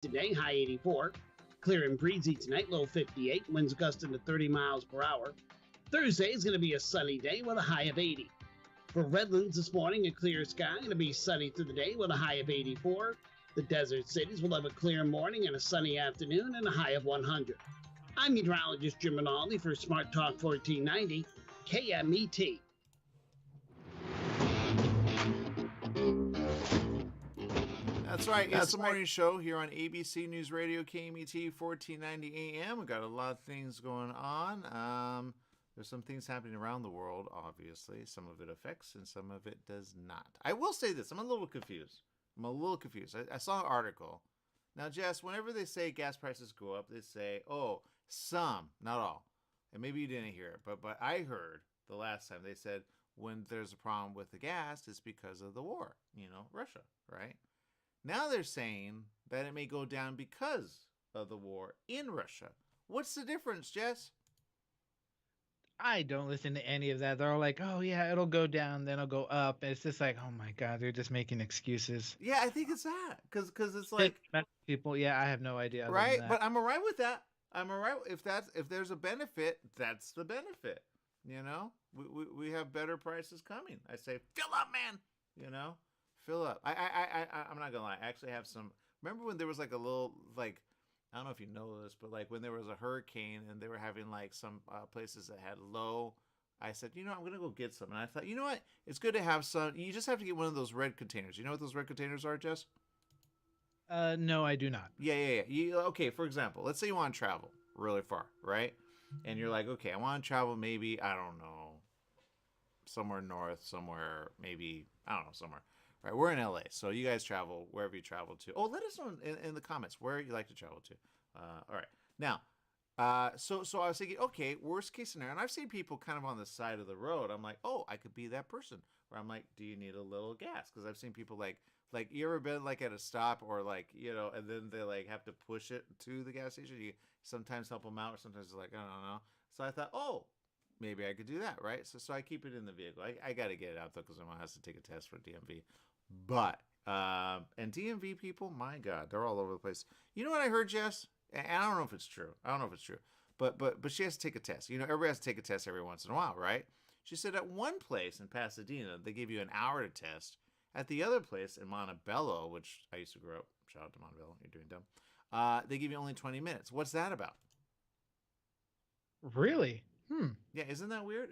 today, high 84. Clear and breezy tonight, low 58. Winds gusting to 30 miles per hour. Thursday is going to be a sunny day with a high of 80. For Redlands this morning, a clear sky, going to be sunny through the day with a high of 84. The desert cities will have a clear morning and a sunny afternoon and a high of 100. I'm meteorologist Jim Rinaldi for Smart Talk 1490 KMET. That's right. It's the morning show here on ABC News Radio, KMET 1490 AM. We've got a lot of things going on. There's some things happening around the world, obviously. Some of it affects and some of it does not. I will say this. I'm a little confused. I saw an article. Now, Jess, whenever they say gas prices go up, they say, oh, some, not all. And maybe you didn't hear it, but I heard the last time they said when there's a problem with the gas, it's because of the war, Russia, right? Now they're saying that it may go down because of the war in Russia. What's the difference, Jess? I don't listen to any of that. They're all like, oh, yeah, it'll go down, then it'll go up. And it's just like, oh, my God, they're just making excuses. Yeah, I think it's that. Because it's like... People, yeah, I have no idea. Right? But I'm all right with that. I'm all right. If there's a benefit, that's the benefit. We have better prices coming. I say, fill up, man. Fill up. I'm not gonna lie. I actually have some. Remember when there was like a little like, I don't know if you know this, but like when there was a hurricane and they were having like some places that had low. I said, I'm gonna go get some, and I thought, you know what? It's good to have some. You just have to get one of those red containers. You know what those red containers are, Jess? No, I do not. Yeah. Okay, for example, let's say you want to travel really far, right? And you're like, okay, I want to travel maybe, I don't know, somewhere north, somewhere maybe, I don't know, somewhere. Right, we're in LA, so you guys travel wherever you travel to. Oh, let us know in the comments where you like to travel to. All right, now, so I was thinking, okay, worst case scenario, and I've seen people kind of on the side of the road. I'm like, oh, I could be that person. Where I'm like, do you need a little gas? Because I've seen people like you ever been like at a stop or like and then they like have to push it to the gas station. You sometimes help them out, or sometimes it's like I don't know. So I thought, oh, maybe I could do that, right? So I keep it in the vehicle. I got to get it out though because my mom has to take a test for DMV. But and DMV people, my God, they're all over the place. You know what I heard, Jess? And I don't know if it's true. But she has to take a test. Everybody has to take a test every once in a while, right? She said at one place in Pasadena, they give you an hour to test. At the other place in Montebello, which I used to grow up, shout out to Montebello, you're doing dumb. They give you only 20 minutes. What's that about? Really? Yeah, isn't that weird?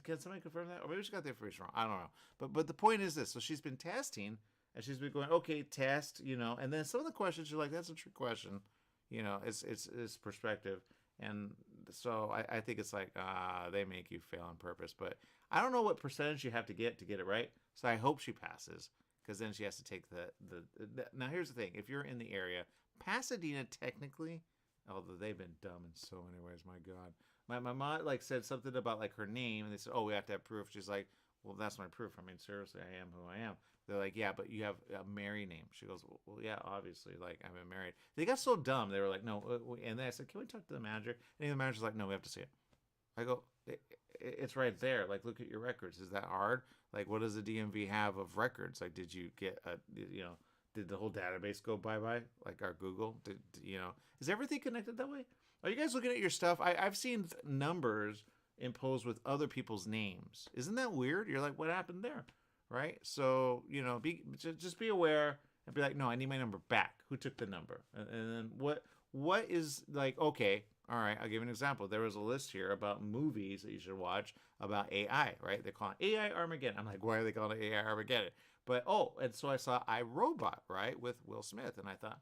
Can somebody confirm that? Or maybe she got the information wrong. I don't know. But the point is this. So she's been testing, and she's been going, okay, test, and then some of the questions, you're like, that's a trick question. It's perspective. And so I think it's like, they make you fail on purpose. But I don't know what percentage you have to get it right. So I hope she passes, because then she has to take the. Now, here's the thing. If you're in the area, Pasadena technically, although they've been dumb in so many ways, my God. My mom like said something about like her name, and they said, oh, we have to have proof. She's like, well, that's my proof. I mean, seriously, I am who I am. They're like, yeah, but you have a married name. She goes, well, yeah, obviously, like, I've been married. They got so dumb. They were like, no. And then I said, can we talk to the manager? And the manager's like, no, we have to see it. I go, it's right there. Like, look at your records. Is that hard? Like, what does the DMV have of records? Like, did you get did the whole database go bye-bye? Like our Google? Is everything connected that way? Are you guys looking at your stuff? I've seen numbers imposed with other people's names. Isn't that weird? You're like, what happened there? Right? So, just be aware and be like, no, I need my number back. Who took the number? And then what is like, okay, all right, I'll give you an example. There was a list here about movies that you should watch about AI, right? They call it AI Armageddon. I'm like, why are they calling it AI Armageddon? But, and so I saw iRobot, right, with Will Smith. And I thought,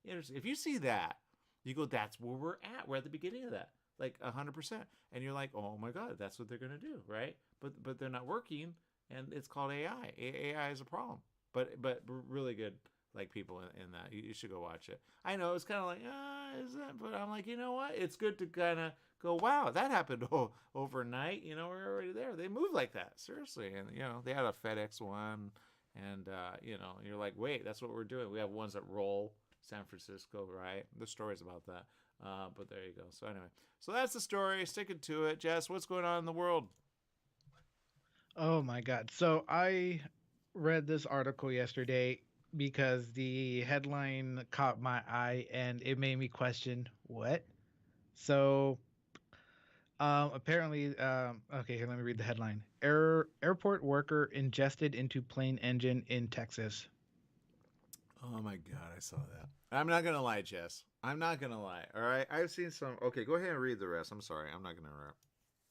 interesting. If you see that, you go, that's where we're at. We're at the beginning of that, like 100%. And you're like, oh, my God, that's what they're going to do, right? But they're not working, and it's called AI. AI is a problem. But really good, like, people in that. You should go watch it. I know it's kind of like, is that? But I'm like, you know what? It's good to kind of go, wow, that happened overnight. We're already there. They move like that, seriously. And, they had a FedEx one. And, you're like, wait, that's what we're doing. We have ones that roll San Francisco, right? The stories about that. But there you go. So anyway, so that's the story. Sticking to it. Jess, what's going on in the world? Oh, my God. So I read this article yesterday. because the headline caught my eye and it made me question what. So apparently, okay, here, let me read the headline. Airport worker ingested into plane engine in Texas. Oh my god, I saw that. I'm not gonna lie, Jess. I'm not gonna lie. All right, I've seen some. Okay, go ahead and read the rest. I'm sorry, I'm not gonna interrupt.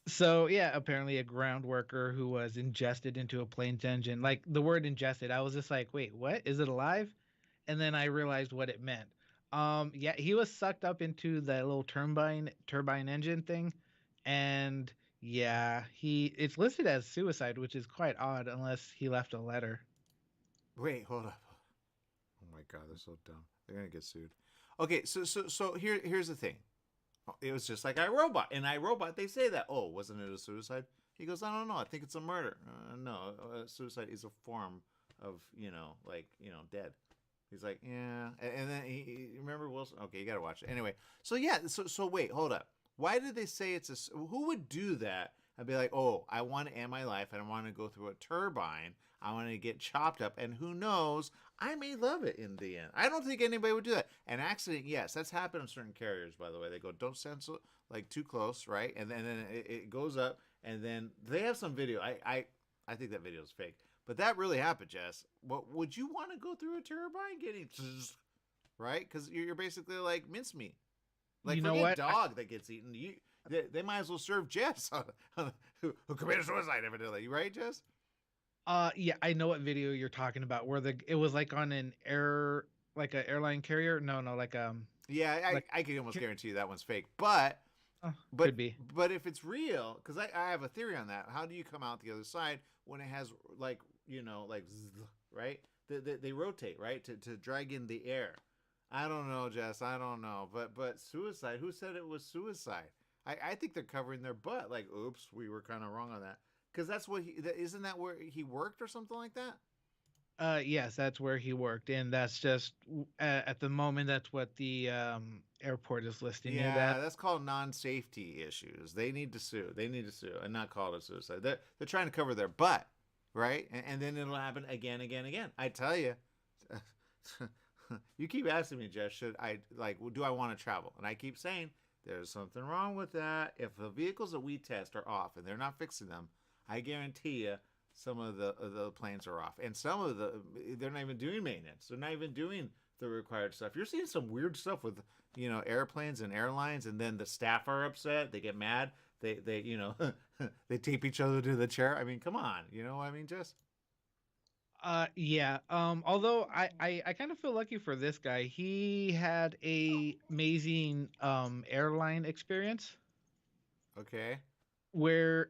So yeah, apparently a ground worker who was ingested into a plane's engine. Like the word ingested, I was just like, wait, what? Is it alive? And then I realized what it meant. Yeah, he was sucked up into that little turbine engine thing, and yeah, he it's listed as suicide, which is quite odd unless he left a letter. Wait, hold up. Oh my god, they're so dumb. They're gonna get sued. Okay, so here's the thing. It was just like iRobot. In iRobot, they say that. Oh, wasn't it a suicide? He goes, I don't know. I think it's a murder. No, suicide is a form of dead. He's like, yeah, and then he remember Wilson. Okay, you gotta watch it anyway. So yeah, so wait, hold up. Why did they say it's a? Who would do that? I'd be like, oh, I want to end my life. I don't want to go through a turbine. I want to get chopped up, and who knows? I may love it in the end. I don't think anybody would do that. An accident, yes, that's happened on certain carriers. By the way, they go, don't stand so like too close, right? And then it goes up, and then they have some video. I think that video is fake. But that really happened, Jess. What would you want to go through a turbine getting, right? Because you're basically like mincemeat. Like You know forget what? dog that gets eaten. They might as well serve Jess who committed suicide evidently. Right, Jess? Yeah, I know what video you're talking about. Where it was like on an like an airline carrier. No, no, Yeah, like I could almost guarantee you that one's fake. But but could be. but if it's real, because I have a theory on that. How do you come out the other side when it has like zzz, right? They rotate, right, to drag in the air. I don't know, Jess. I don't know. But suicide. Who said it was suicide? I think they're covering their butt. Like, oops, we were kind of wrong on that. Because that's what isn't that where he worked or something like that? Yes, that's where he worked, and that's just at the moment that's what the airport is listing it Yeah, at. that's called non-safety issues. They need to sue. They need to sue and not call it suicide. They're trying to cover their butt, right? And then it'll happen again, again, again. I tell you, you keep asking me, Jess, should I do I want to travel? And I keep saying there's something wrong with that. If the vehicles that we test are off and they're not fixing them, I guarantee you some of the planes are off, and some of they're not even doing maintenance. They're not even doing the required stuff. You're seeing some weird stuff with airplanes and airlines, and then the staff are upset. They get mad. They they tape each other to the chair. I mean, come on. You know what I mean, Jess? Yeah. Although I kind of feel lucky for this guy. He had a amazing airline experience Okay. where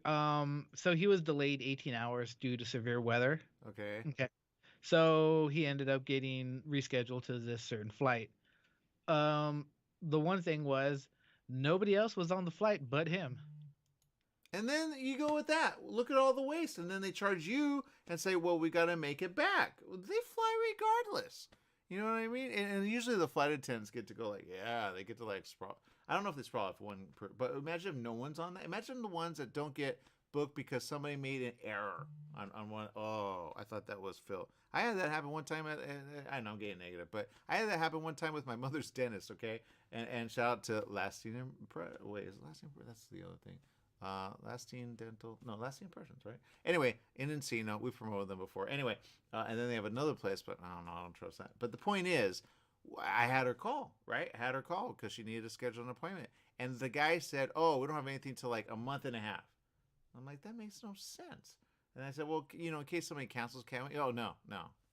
so he was delayed 18 hours due to severe weather. Okay. Okay. So he ended up getting rescheduled to this certain flight. Um, the one thing was nobody else was on the flight but him. And then you go with that. Look at all the waste, and then they charge you and say, "Well, we got to make it back." They fly regardless. You know what I mean? And usually the flight attendants get to go like, yeah, they get to like sprawl. I don't know if they sprawl if but imagine if no one's on that. Imagine the ones that don't get booked because somebody made an error on one. Oh, I thought that was Phil. I had that happen one time. I know I'm getting negative, but I had that happen one time with my mother's dentist. Okay, and shout out to Lasting Wait, is it Lasting? That's the other thing. Lasting Dental, no, Lasting Impressions, right? Anyway, in Encino, we've promoted them before. Anyway, and then they have another place, but I don't know, I don't trust that. But the point is, I had her call, right? I had her call because she needed to schedule an appointment. And the guy said, oh, we don't have anything till like a month and a half. I'm like, that makes no sense. And I said, well, in case somebody cancels, can we? Oh, no,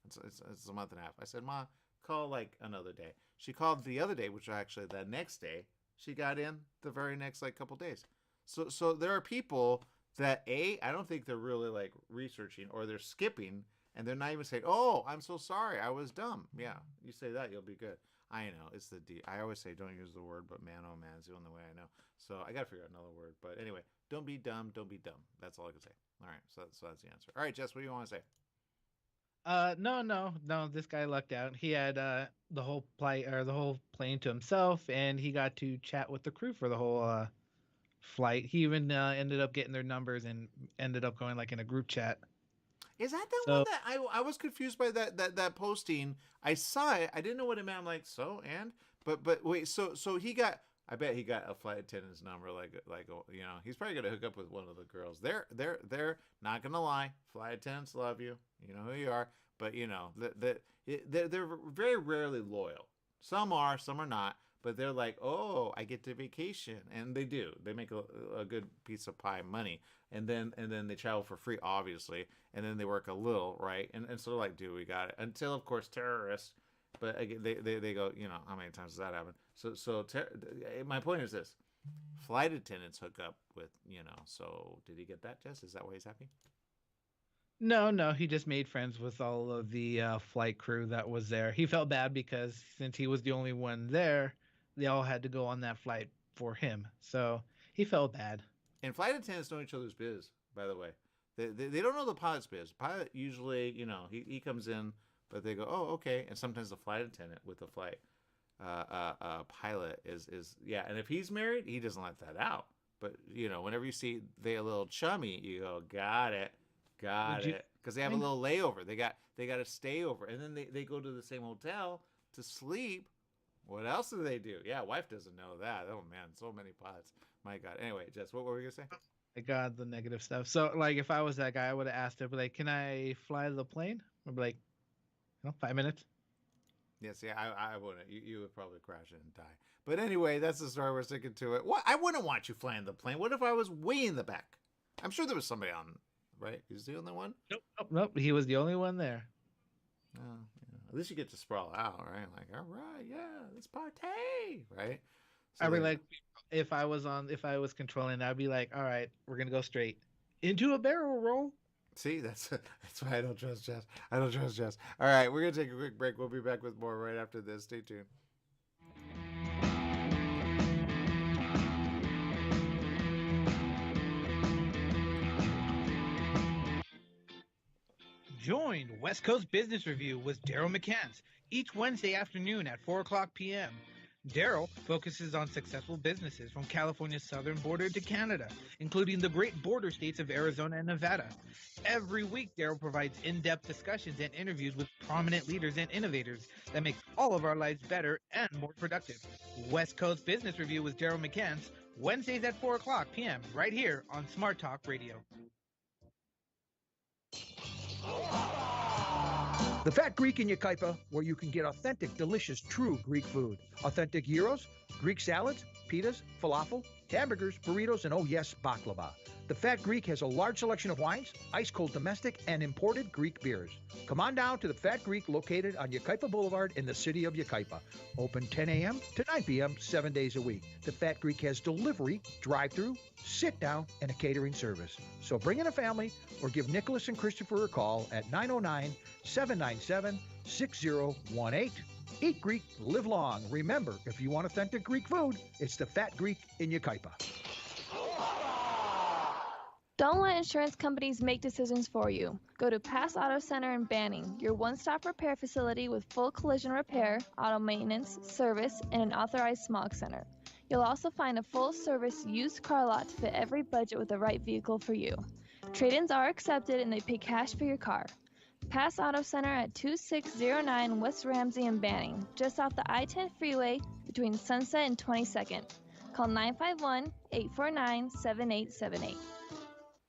it's a month and a half. I said, Ma, call like another day. She called the other day, which was actually the next day. She got in the very next like couple days. So there are people that I don't think they're really like researching, or they're skipping, and they're not even saying, "Oh, I'm so sorry, I was dumb." Yeah, you say that, you'll be good. I know it's the D. I always say don't use the word, but man, oh man, it's the only way I know. So I gotta figure out another word. But anyway, don't be dumb. Don't be dumb. That's all I can say. All right, so that's the answer. All right, Jess, what do you want to say? No. This guy lucked out. He had the whole plane to himself, and he got to chat with the crew for the whole flight. He even ended up getting their numbers and ended up going like in a group chat. Is that the So one that I was confused by that posting? I saw it. I didn't know what it meant. I'm like, so and but wait, so he got. I bet he got a flight attendant's number. He's probably gonna hook up with one of the girls. They're not gonna lie. Flight attendants love you. You know who you are. But they're very rarely loyal. Some are, some are not. But they're like, oh, I get to vacation, and they do. They make a good piece of pie money, and then they travel for free, obviously, and then they work a little, right? And so they're like, dude, we got it. Until of course terrorists, but again, they go, how many times does that happen? My point is this: flight attendants hook up with, So did he get that, Jess? Is that why he's happy? no, he just made friends with all of the flight crew that was there. He felt bad because since he was the only one there, they all had to go on that flight for him. So he felt bad. And flight attendants know each other's biz, by the way. They don't know the pilot's biz. Pilot usually, he comes in, but they go, oh, okay. And sometimes the flight attendant with the flight pilot is yeah. And if he's married, he doesn't let that out. But whenever you see they a little chummy, you go, got it, because they have a little layover. They got to stay over, and then they go to the same hotel to sleep. What else do they do? Yeah, wife doesn't know that. Oh man, so many pilots. My God. Anyway, Jess, what were we gonna say? I got the negative stuff. So like, if I was that guy, I would have asked him, like, can I fly the plane? I'd be like, 5 minutes. Yes, yeah, I wouldn't. You would probably crash it and die. But anyway, that's the story. We're sticking to it. What? I wouldn't want you flying the plane. What if I was way in the back? I'm sure there was somebody on, right? He was the only one? Nope. He was the only one there. Oh, at least you get to sprawl out, right? Like, all right, yeah, let's party, right? So I'd be like, if I was controlling, I'd be like, all right, we're gonna go straight into a barrel roll. See, that's why I don't trust Jess. I don't trust Jess. All right, we're gonna take a quick break. We'll be back with more right after this. Stay tuned. Join West Coast Business Review with Daryl McCants each Wednesday afternoon at 4:00 p.m. Daryl focuses on successful businesses from California's southern border to Canada, including the great border states of Arizona and Nevada. Every week, Daryl provides in-depth discussions and interviews with prominent leaders and innovators that make all of our lives better and more productive. West Coast Business Review with Daryl McCants, Wednesdays at 4:00 p.m. right here on Smart Talk Radio. The Fat Greek in Yucaipa, where you can get authentic, delicious, true Greek food. Authentic gyros, Greek salads, pitas, falafel, hamburgers, burritos, and oh yes, baklava. The Fat Greek has a large selection of wines, ice-cold domestic, and imported Greek beers. Come on down to the Fat Greek located on Yucaipa Boulevard in the city of Yucaipa. Open 10 a.m. to 9 p.m. 7 days a week. The Fat Greek has delivery, drive-through, sit-down, and a catering service. So bring in a family or give Nicholas and Christopher a call at 909-797-6018. Eat Greek, live long. Remember, if you want authentic Greek food, it's the Fat Greek in Yucaipa. Don't let insurance companies make decisions for you. Go to Pass Auto Center in Banning, your one-stop repair facility with full collision repair, auto maintenance, service, and an authorized smog center. You'll also find a full-service used car lot to fit every budget with the right vehicle for you. Trade-ins are accepted and they pay cash for your car. Pass Auto Center at 2609 West Ramsey in Banning, just off the I-10 freeway between Sunset and 22nd. Call 951-849-7878.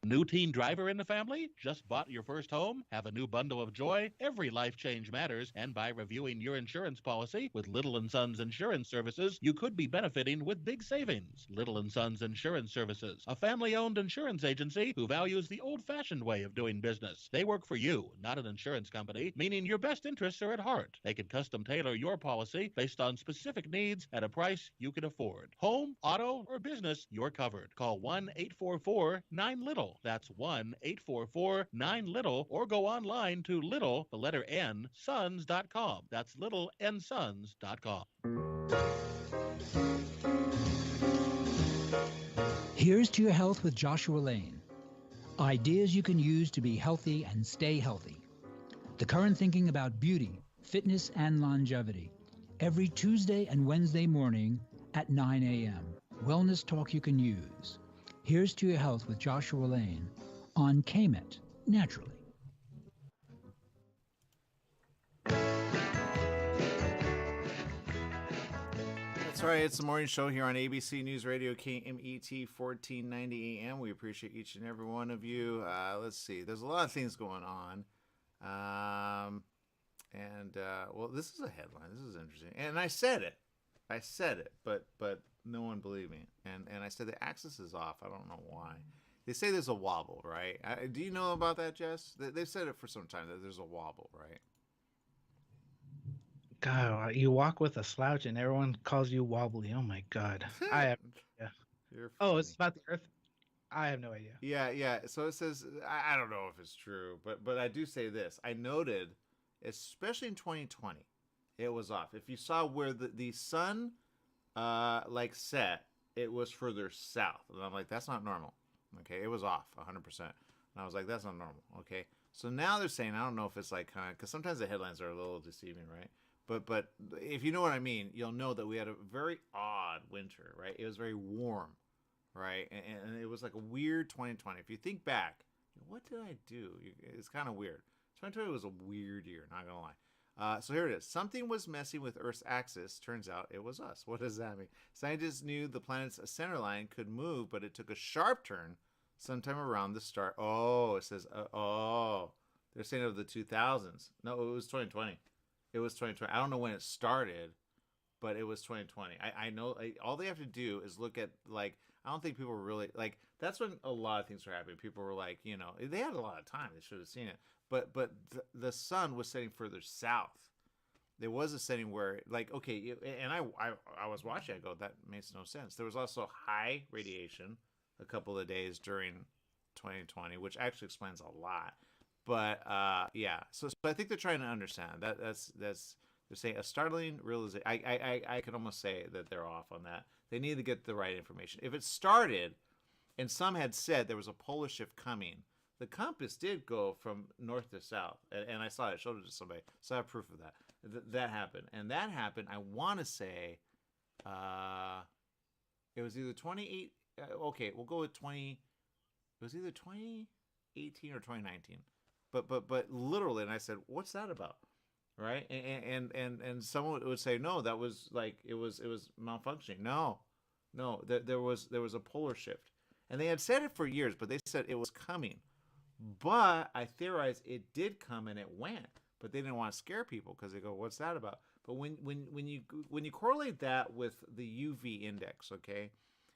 New teen driver in the family? Just bought your first home? Have a new bundle of joy? Every life change matters, and by reviewing your insurance policy with Little & Sons Insurance Services, you could be benefiting with big savings. Little & Sons Insurance Services, a family-owned insurance agency who values the old-fashioned way of doing business. They work for you, not an insurance company, meaning your best interests are at heart. They can custom tailor your policy based on specific needs at a price you can afford. Home, auto, or business, you're covered. Call 1-844-9-LITTLE. That's 1-844-9-LITTLE, or go online to little, the letter N, sons.com. That's littlensons.com. Here's to your health with Joshua Lane. Ideas you can use to be healthy and stay healthy. The current thinking about beauty, fitness, and longevity. Every Tuesday and Wednesday morning at 9 a.m. Wellness talk you can use. Here's to your health with Joshua Lane on KMET, naturally. That's right. It's the morning show here on ABC News Radio, KMET 1490 AM. We appreciate each and every one of you. Let's see. There's a lot of things going on. Well, this is a headline. This is interesting. And I said it, but no one believed me. And I said the axis is off. I don't know why. They say there's a wobble, right? Do you know about that, Jess? They've said it for some time that there's a wobble, right? God, you walk with a slouch and everyone calls you wobbly. Oh my God. I have. Yeah. Oh, it's about the Earth. I have no idea. Yeah. So it says, I don't know if it's true, but I do say this. I noted, especially in 2020, it was off. If you saw where the sun set, it was further south. And I'm like, that's not normal. Okay, it was off 100%. And I was like, that's not normal. Okay, so now they're saying, I don't know if it's like kind of, because sometimes the headlines are a little deceiving, right? But if you know what I mean, you'll know that we had a very odd winter, right? It was very warm, right? And it was like a weird 2020. If you think back, what did I do? It's kind of weird. 2020 was a weird year, not gonna lie. So here it is. Something was messing with Earth's axis. Turns out it was us. What does that mean? Scientists knew the planet's center line could move, but it took a sharp turn sometime around the start. Oh, it says, they're saying of the 2000s. No, it was 2020. It was 2020. I don't know when it started, but it was 2020. I know all they have to do is look at, like, I don't think people were really, like, that's when a lot of things were happening. People were like, they had a lot of time. They should have seen it. But the sun was setting further south. There was a setting where, like, okay, and I was watching, I go, that makes no sense. There was also high radiation a couple of days during 2020, which actually explains a lot. But yeah, so I think they're trying to understand that's they're saying a startling realization. I can almost say that they're off on that. They need to get the right information. If it started, and some had said there was a polar shift coming, the compass did go from north to south, and I saw it. I showed it to somebody, so I have proof of that. That happened, and that happened. I want to say, it was either 28. Okay, we'll go with 20. It was either 2018 or 2019. But literally, and I said, what's that about? Right? And someone would say, no, that was like it was malfunctioning. No, there was a polar shift, and they had said it for years, but they said it was coming. But I theorized it did come and it went, but they didn't want to scare people because they go, what's that about? But when you correlate that with the UV index, okay,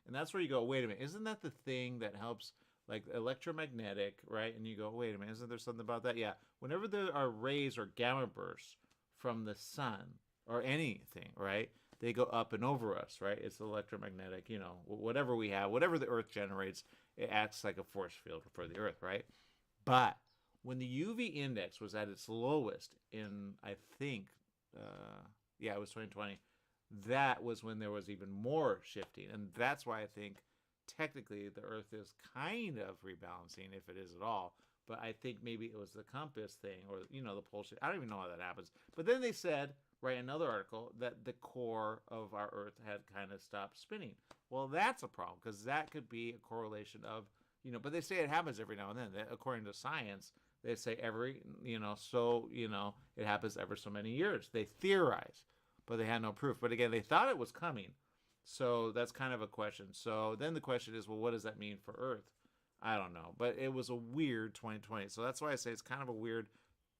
and that's where you go, wait a minute, isn't that the thing that helps? Like electromagnetic, right? And you go, wait a minute, isn't there something about that? Yeah. Whenever there are rays or gamma bursts from the sun or anything, right? They go up and over us, right? It's electromagnetic, whatever we have, whatever the Earth generates, it acts like a force field for the Earth, right? But when the UV index was at its lowest in, I think, it was 2020, that was when there was even more shifting. And that's why I think technically the Earth is kind of rebalancing, if it is at all. But I think maybe it was the compass thing or, the pole shift. I don't even know how that happens. But then they said, right, another article, that the core of our Earth had kind of stopped spinning. Well, that's a problem because that could be a correlation of, but they say it happens every now and then. According to science, they say it happens every so many years. They theorize, but they had no proof. But again, they thought it was coming. So that's kind of a question. So then the question is, well, what does that mean for Earth? I don't know. But it was a weird 2020. So that's why I say it's kind of a weird,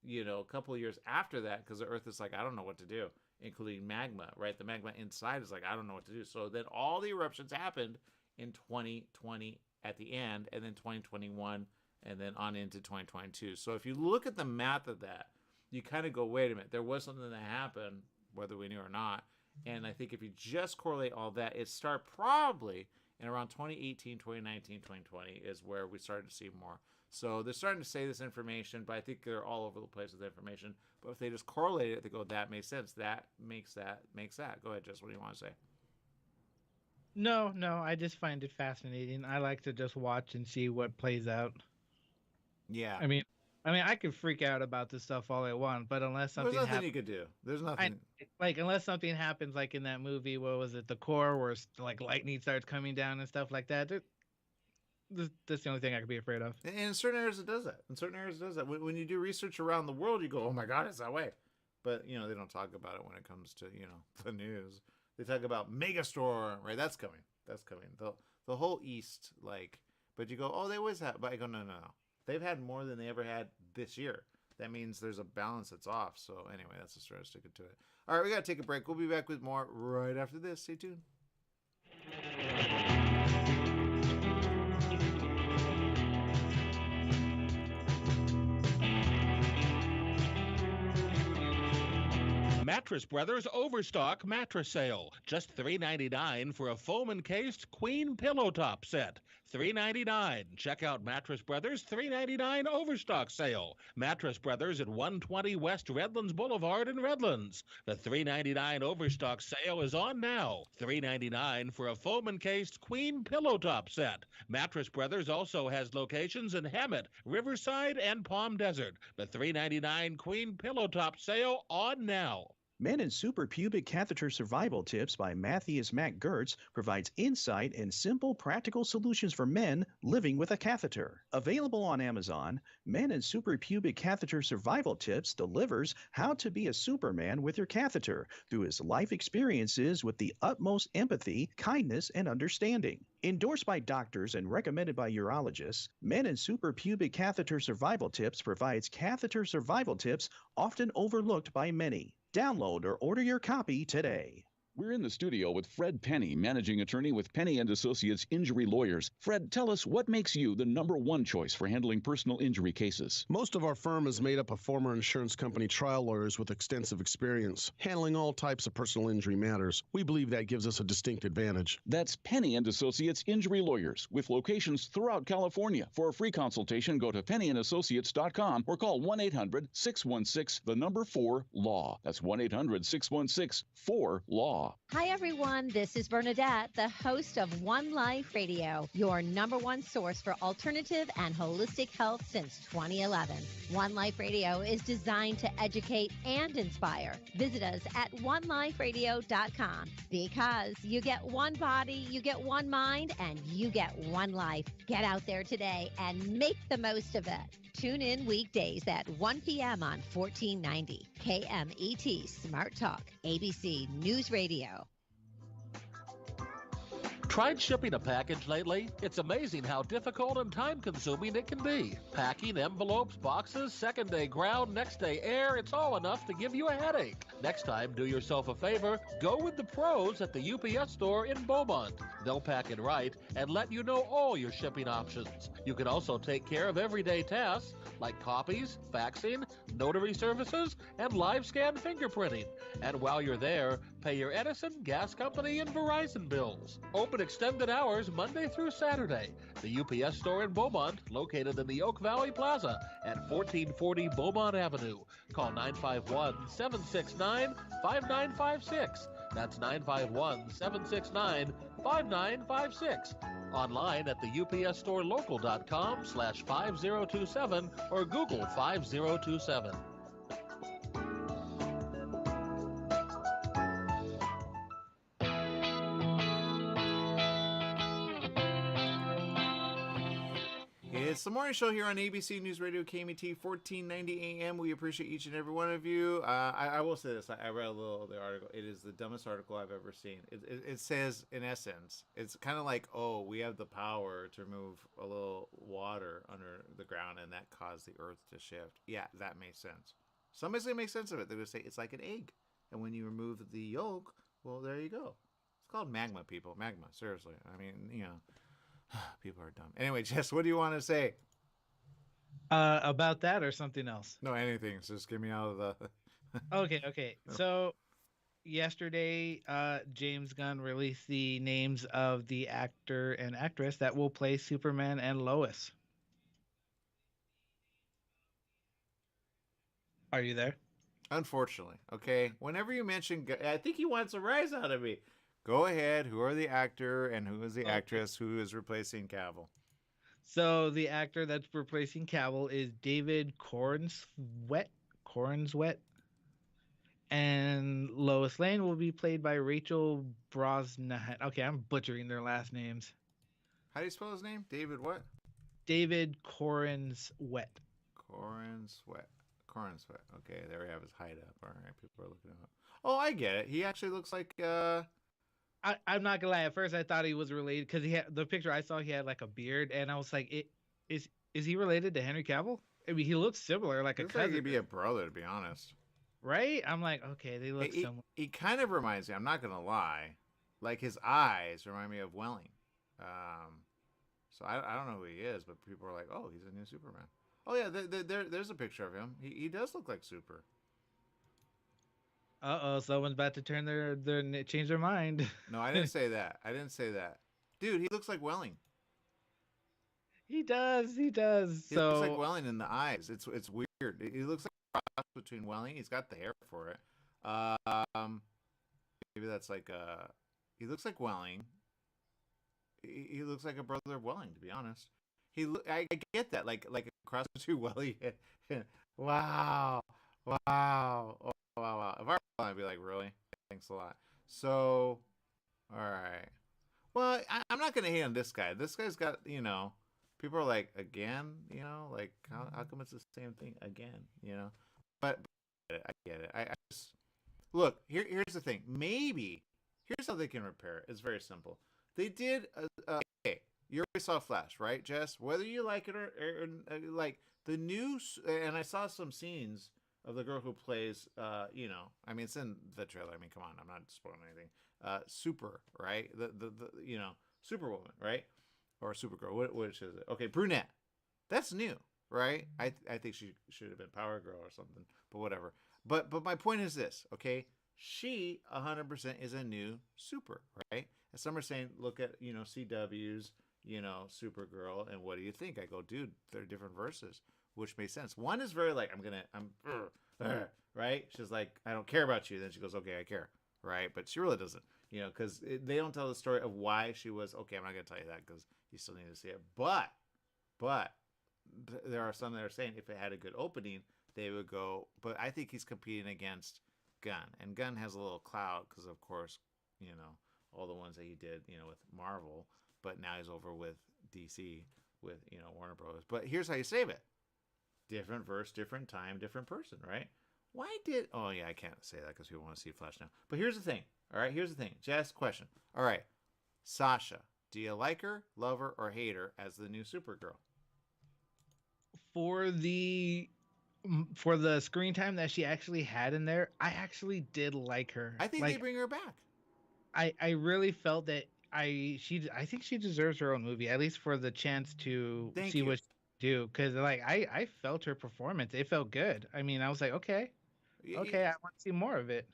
a couple of years after that, because the Earth is like, I don't know what to do, including magma, right? The magma inside is like, I don't know what to do. So then all the eruptions happened in 2020 at the end, and then 2021, and then on into 2022. So if you look at the math of that, you kind of go, wait a minute, there was something that happened, whether we knew or not. And I think if you just correlate all that, it started probably in around 2018, 2019, 2020 is where we started to see more. So they're starting to say this information, but I think they're all over the place with information. But if they just correlate it, they go, that makes sense. That makes that. Go ahead, Jess. What do you want to say? No, I just find it fascinating. I like to just watch and see what plays out. Yeah. I mean, I could freak out about this stuff all I want, but unless something there's nothing you could do. There's nothing. Unless something happens, like in that movie, what was it, The Core, where like lightning starts coming down and stuff like that. That's the only thing I could be afraid of. And in certain areas, it does that. When you do research around the world, you go, oh my God, it's that way. But they don't talk about it when it comes to the news. They talk about Megastorm, right? That's coming. That's coming. The whole East, like, but you go, oh, they always have, but I go, no. They've had more than they ever had this year. That means there's a balance that's off. So anyway, that's the story. Sticking to it. All right, we got to take a break. We'll be back with more right after this. Stay tuned. Mattress Brothers Overstock Mattress Sale. Just $3.99 for a foam encased queen pillow top set. $3.99. Check out Mattress Brothers $3.99 Overstock Sale. Mattress Brothers at 120 West Redlands Boulevard in Redlands. The $3.99 Overstock Sale is on now. $3.99 for a foam encased queen pillow top set. Mattress Brothers also has locations in Hemet, Riverside, and Palm Desert. The $3.99 queen pillow top sale on now. Men and Suprapubic Catheter Survival Tips by Matthias Mac Gertz provides insight and simple practical solutions for men living with a catheter. Available on Amazon, Men and Suprapubic Catheter Survival Tips delivers how to be a Superman with your catheter through his life experiences with the utmost empathy, kindness, and understanding. Endorsed by doctors and recommended by urologists, Men and Suprapubic Catheter Survival Tips provides catheter survival tips often overlooked by many. Download or order your copy today. We're in the studio with Fred Penny, managing attorney with Penny and Associates Injury Lawyers. Fred, tell us what makes you the #1 choice for handling personal injury cases. Most of our firm is made up of former insurance company trial lawyers with extensive experience handling all types of personal injury matters. We believe that gives us a distinct advantage. That's Penny and Associates Injury Lawyers with locations throughout California. For a free consultation, go to pennyandassociates.com or call 1-800-616-4-LAW. That's 1-800-616-4-LAW. Hi, everyone. This is Bernadette, the host of One Life Radio, your #1 source for alternative and holistic health since 2011. One Life Radio is designed to educate and inspire. Visit us at oneliferadio.com because you get one body, you get one mind, and you get one life. Get out there today and make the most of it. Tune in weekdays at 1 p.m. on 1490 KMET Smart Talk, ABC News Radio. Tried shipping a package lately? It's amazing how difficult and time-consuming it can be. Packing, envelopes, boxes, second-day ground, next-day air, it's all enough to give you a headache. Next time, do yourself a favor, go with the pros at the UPS store in Beaumont. They'll pack it right and let you know all your shipping options. You can also take care of everyday tasks like copies, faxing, notary services, and live scan fingerprinting. And while you're there, pay your Edison, gas company, and Verizon bills. Open extended hours Monday through Saturday. The UPS store in Beaumont, located in the Oak Valley Plaza at 1440 Beaumont Avenue. Call 951-769-5956. That's 951-769-5956. Online at the upsstorelocal.com/5027 or Google 5027. It's the morning show here on ABC News Radio KMET 1490 AM. We appreciate each and every one of you. I will say this. I read a little of the article. It is the dumbest article I've ever seen. It says, in essence, it's kind of like, oh, we have the power to remove a little water under the ground, and that caused the earth to shift. Yeah, that makes sense. Somebody's going to make sense of it. They're going to say it's like an egg. And when you remove the yolk, well, there you go. It's called magma, people. Magma, seriously. I mean, you know. People are dumb. Anyway, Jess, what do you want to say? About that or something else? No, anything. Just get me out of the... Okay. So yesterday, James Gunn released the names of the actor and actress that will play Superman and Lois. Are you there? Unfortunately. Okay. Whenever you mention... I think he wants a rise out of me. Go ahead. Who are the actor and who is the actress who is replacing Cavill? So the actor that's replacing Cavill is David Cornswet. And Lois Lane will be played by Rachel Brosnahan. Okay, I'm butchering their last names. How do you spell his name? David what? David Cornswet. Cornswet. Okay, there we have his height up. All right, people are looking him up. Oh, I get it. He actually looks like I'm not gonna lie. At first, I thought he was related because he had the picture I saw. He had like a beard, and I was like, is he related to Henry Cavill? I mean, he looks similar, like a Looks like cousin, he'd be a brother, to be honest. right? I'm like, okay, they look similar. He kind of reminds me. I'm not gonna lie, like his eyes remind me of Welling. So I don't know who he is, but people are like, oh, he's a new Superman. Oh yeah, there's a picture of him. He does look like Super. Someone's about to turn their change their mind. No, I didn't say that. I didn't say that. Dude, he looks like Welling. He does. He does. He So looks like Welling in the eyes. It's weird. He looks like a cross between Welling. He's got the hair for it. Maybe that's like he looks like Welling. He looks like a brother of Welling, to be honest. I get that, like a cross between Welling. Wow, wow, oh, wow. If I were Welling, I'd be like, really? Thanks a lot. So, all right. Well, I'm not gonna hate on this guy. This guy's got, people are like, again, like how come it's the same thing again, But I get it. I just look. Here's the thing. Maybe here's how they can repair it. It's very simple. They did. Okay, you already saw Flash, right, Jess? Whether you like it or like the new, and I saw some scenes of the girl who plays. I mean, it's in the trailer. I mean, come on, I'm not spoiling anything. Super, right? The Superwoman, right? Or Supergirl, which is it? Okay, brunette. That's new, right? I think she should have been Power Girl or something, but whatever. But my point is this, okay? She 100% is a new Super, right? And some are saying, look at CW's, Supergirl, and what do you think? I go, dude, they're different verses, which makes sense. One is very like, right? She's like, I don't care about you. Then she goes, okay, I care, right? But she really doesn't, because they don't tell the story of why she was. Okay, I'm not gonna tell you that because you still need to see it. But there are some that are saying if it had a good opening, they would go. But I think he's competing against Gunn, and Gunn has a little clout because, of course, all the ones that he did, with Marvel. But now he's over with DC, with Warner Bros. But here's how you save it: different verse, different time, different person, right? Why did? Oh yeah, I can't say that because people want to see Flash now. But here's the thing. All right, here's the thing. Just question. All right, Sasha, do you like her, love her, or hate her as the new Supergirl? For the screen time that she actually had in there, I actually did like her. I think they bring her back. I really felt that I think she deserves her own movie, at least for the chance to see what she do. Because I felt her performance. It felt good. I mean, I was like, okay, I want to see more of it.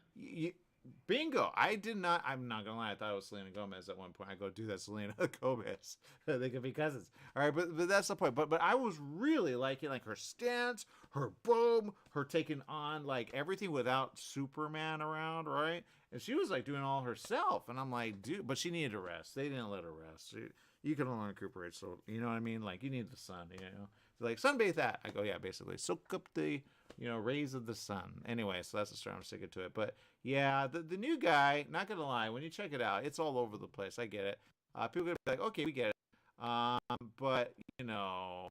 Bingo. I'm not gonna lie. I thought it was Selena Gomez at one point. I go, dude, that's Selena Gomez. They could be cousins. All right, but that's the point. But I was really liking her stance, her boom, her taking on everything without Superman around, right? And she was doing all herself. And I'm like, dude, but she needed to rest. They didn't let her rest. You can only recuperate, so you know what I mean. You need the sun. Sunbathe that. I go, yeah, basically soak up the rays of the sun. Anyway, so that's the story. I'm sticking to it. But yeah, the new guy, not gonna lie, when you check it out, it's all over the place. I get it. People are gonna be like, okay, we get it. But I don't know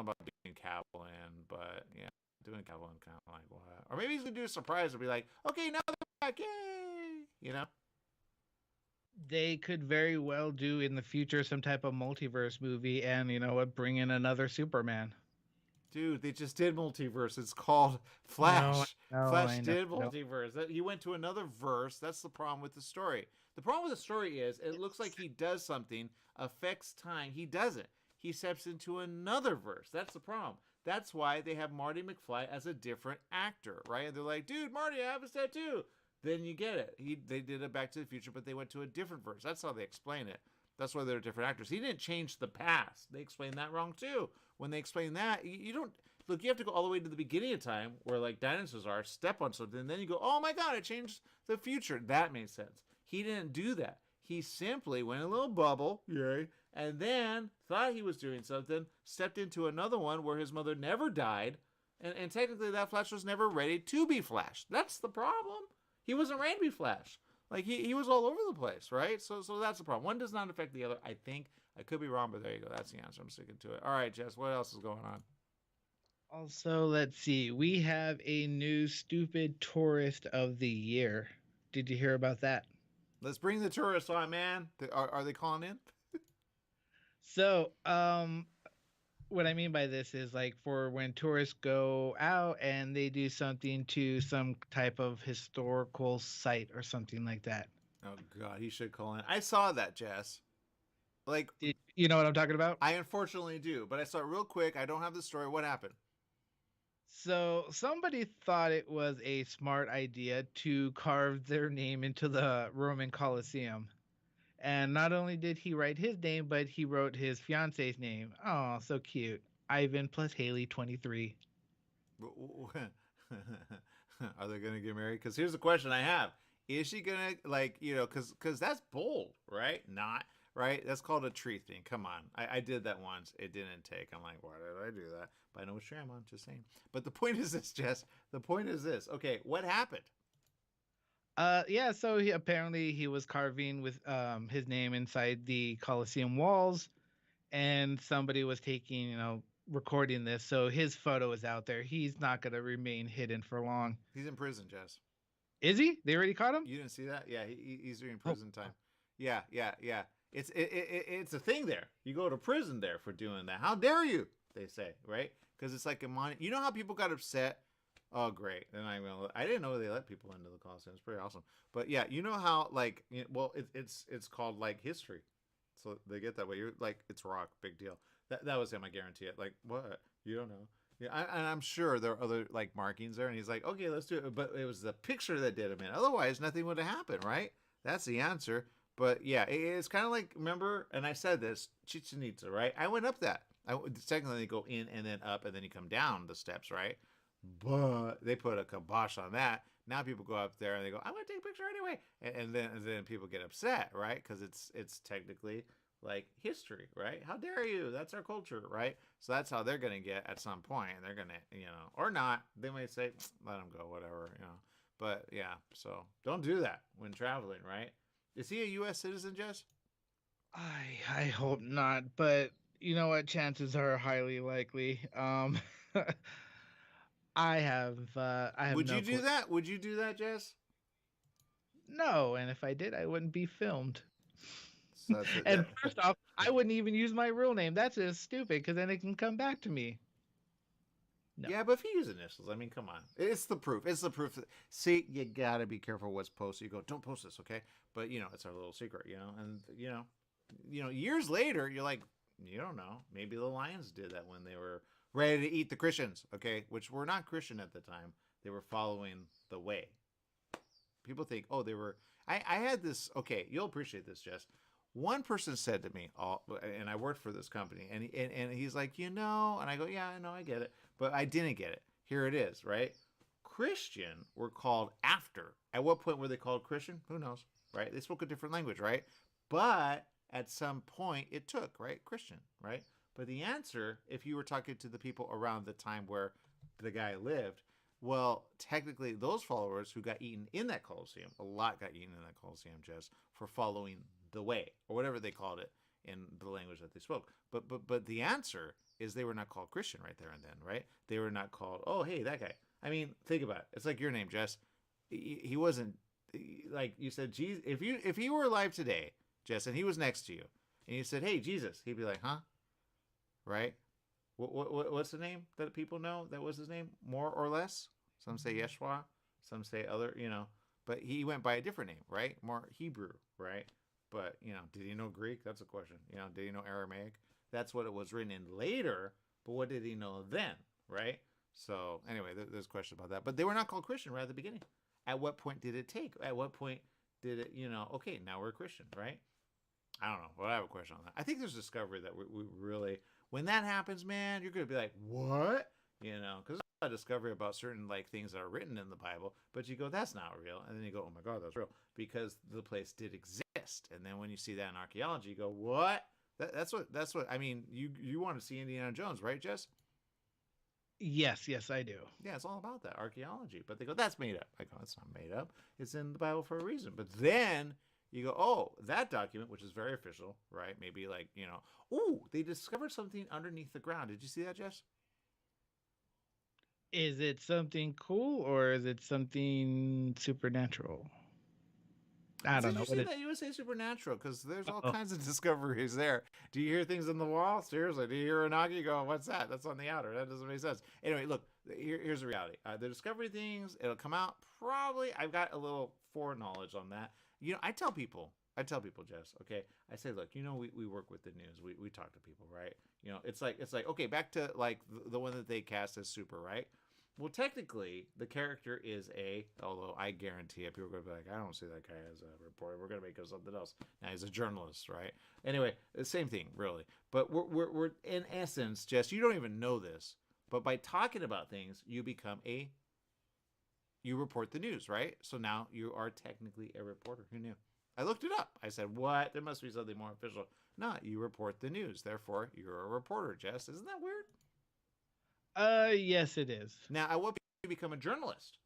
about doing Cavill in, but yeah, doing Cavill in kind of like what? Or maybe he's gonna do a surprise and be like, okay, now they're back, yay! They could very well do in the future some type of multiverse movie, and bring in another Superman. Dude, they just did multiverse. It's called Flash. Flash did multiverse. He went to another verse. That's the problem with the story. The problem with the story is it looks like he does something, affects time. He doesn't. He steps into another verse. That's the problem. That's why they have Marty McFly as a different actor, right? And they're like, dude, Marty, I have a tattoo. Then you get it. They did it Back to the Future, but they went to a different verse. That's how they explain it. That's why they're different actors. He didn't change the past. They explained that wrong too. When they explain that, you don't look. You have to go all the way to the beginning of time where dinosaurs are, step on something, and then you go, oh my god, it changed the future. That made sense. He didn't do that. He simply went in a little bubble, yay, and then thought he was doing something, stepped into another one where his mother never died, and technically that Flash was never ready to be Flash. That's the problem. He wasn't ready to be Flash. He was all over the place, right? So that's the problem. One does not affect the other. I think. I could be wrong, but there you go. That's the answer. I'm sticking to it. All right, Jess, what else is going on? Also, let's see. We have a new stupid tourist of the year. Did you hear about that? Let's bring the tourists on, man. Are they calling in? So, what I mean by this is like for when tourists go out and they do something to some type of historical site or something like that. Oh God, he should call in. I saw that, Jess. Like, You know what I'm talking about? I unfortunately do, but I saw it real quick. I don't have the story. What happened? So somebody thought it was a smart idea to carve their name into the Roman Colosseum. And not only did he write his name, but he wrote his fiance's name. Oh, so cute. Ivan plus Haley 23. Are they gonna get married? Because here's the question I have: is she gonna because that's bold, right? Not right. That's called a tree thing. Come on, I did that once. It didn't take. I'm like, why did I do that? But I know which tree I'm on. Just saying. But the point is this, Jess. The point is this. Okay, what happened? Yeah, so apparently he was carving with his name inside the Colosseum walls, and somebody was taking, recording this. So his photo is out there. He's not going to remain hidden for long. He's in prison, Jess. Is he? They already caught him? You didn't see that? Yeah, he's doing prison time. Yeah. It's a thing there. You go to prison there for doing that. How dare you? They say, right? Because it's like you know how people got upset. Oh, great! And I didn't know they let people into the Coliseum. It's pretty awesome. But yeah, you know how it's called like history, so they get that way. You're like, it's rock, big deal. That was him. I guarantee it. Like, what? You don't know? Yeah, and I'm sure there are other like markings there. And he's like, okay, let's do it. But it was the picture that did him in. Otherwise, nothing would have happened, right? That's the answer. But yeah, it's kind of like, remember, and I said this, Chichen Itza, right? I went up that. Technically, they go in and then up, and then you come down the steps, right? But they put a kibosh on that. Now people go up there and they go, I'm gonna take a picture anyway, and then people get upset, right? Because it's technically like history, right? How dare you? That's our culture, right? So that's how they're gonna get at some point, and they're gonna, or not. They may say, let them go, whatever, But yeah, so don't do that when traveling, right? Is he a U.S. citizen, Jess? I hope not, but you know what? Chances are highly likely. I have Would no you do that? Would you do that, Jess? No, and if I did, I wouldn't be filmed. So and first off, I wouldn't even use my real name. That's just stupid because then it can come back to me. No. Yeah, but if you use initials, I mean, come on. It's the proof. It's the proof. See, you got to be careful what's posted. You go, don't post this, okay? But, it's our little secret, And, years later, you're like, you don't know. Maybe the Lions did that when they were ready to eat the Christians, okay? Which were not Christian at the time. They were following the way. People think, oh, they were... I had this... Okay, you'll appreciate this, Jess. One person said to me, and I worked for this company, and he's like, and I go, yeah, I know, I get it. But I didn't get it. Here it is, right? Christian were called after. At what point were they called Christian? Who knows, right? They spoke a different language, right? But at some point it took, right? Christian, right? But the answer, if you were talking to the people around the time where the guy lived, well, technically those followers who got eaten in that Colosseum, a lot got eaten in that Colosseum, Jess, for following the way, or whatever they called it in the language that they spoke. But the answer is they were not called Christian right there and then, right? They were not called, oh, hey, that guy. I mean, think about it. It's like your name, Jess. He wasn't, like you said, Jesus. If he were alive today, Jess, and he was next to you, and you said, hey, Jesus, he'd be like, huh? Right? What's the name that people know that was his name? More or less? Some say Yeshua. Some say other, But he went by a different name, right? More Hebrew, right? But, did he know Greek? That's a question. Did he know Aramaic? That's what it was written in later, but what did he know then, right? So, anyway, there's a question about that. But they were not called Christian right at the beginning. At what point did it take? At what point did it, okay, now we're Christian, right? I don't know. Well, I have a question on that. I think there's discovery that we really, when that happens, man, you're going to be like, what? Because there's a lot of discovery about certain, like, things that are written in the Bible, but you go, that's not real. And then you go, oh my God, that's real. Because the place did exist. And then when you see that in archaeology, you go, what? That's what, I mean, you want to see Indiana Jones, right, Jess? Yes, I do. Yeah, it's all about that, archaeology. But they go, that's made up. I go, it's not made up. It's in the Bible for a reason. But then you go, oh, that document, which is very official, right? Maybe like, ooh, they discovered something underneath the ground. Did you see that, Jess? Is it something cool or is it something supernatural? I don't know Did what you it. see that USA Supernatural? Because there's all kinds of discoveries there. Do you hear things in the wall? Seriously, do you hear Unagi go, what's that? That's on the outer. That doesn't make sense. Anyway, look, here's the reality. The discovery things, it'll come out probably. I've got a little foreknowledge on that. I tell people, Jess, okay, I say, look, we work with the news. We talk to people, right? It's like, okay, back to like the one that they cast as Super, right? Well, technically, the character is although I guarantee it, people are going to be like, I don't see that guy as a reporter. We're going to make him something else. Now he's a journalist, right? Anyway, the same thing, really. But we're in essence, Jess, you don't even know this, but by talking about things, you become you report the news, right? So now you are technically a reporter. Who knew? I looked it up. I said, what? There must be something more official. No, you report the news. Therefore, you're a reporter, Jess. Isn't that weird? Yes, it is. Now, at what point do you become a journalist?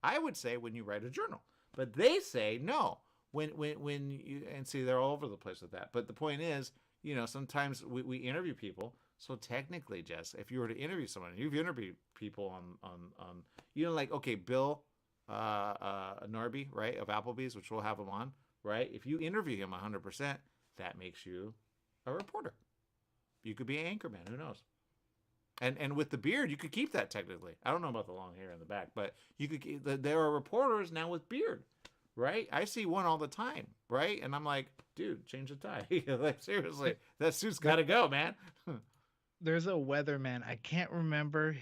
I would say when you write a journal, but they say no. When you, and see, they're all over the place with that. But the point is, sometimes we interview people. So technically, Jess, if you were to interview someone, you've interviewed people on like, okay, Bill Norby, right, of Applebee's, which we'll have him on, right? If you interview him 100%, that makes you a reporter. You could be an anchorman. Who knows? And with the beard, you could keep that technically. I don't know about the long hair in the back, but you could. There are reporters now with beard, right? I see one all the time, right? And I'm like, dude, change the tie. Like seriously, that suit's got to go, man. There's a weatherman. I can't remember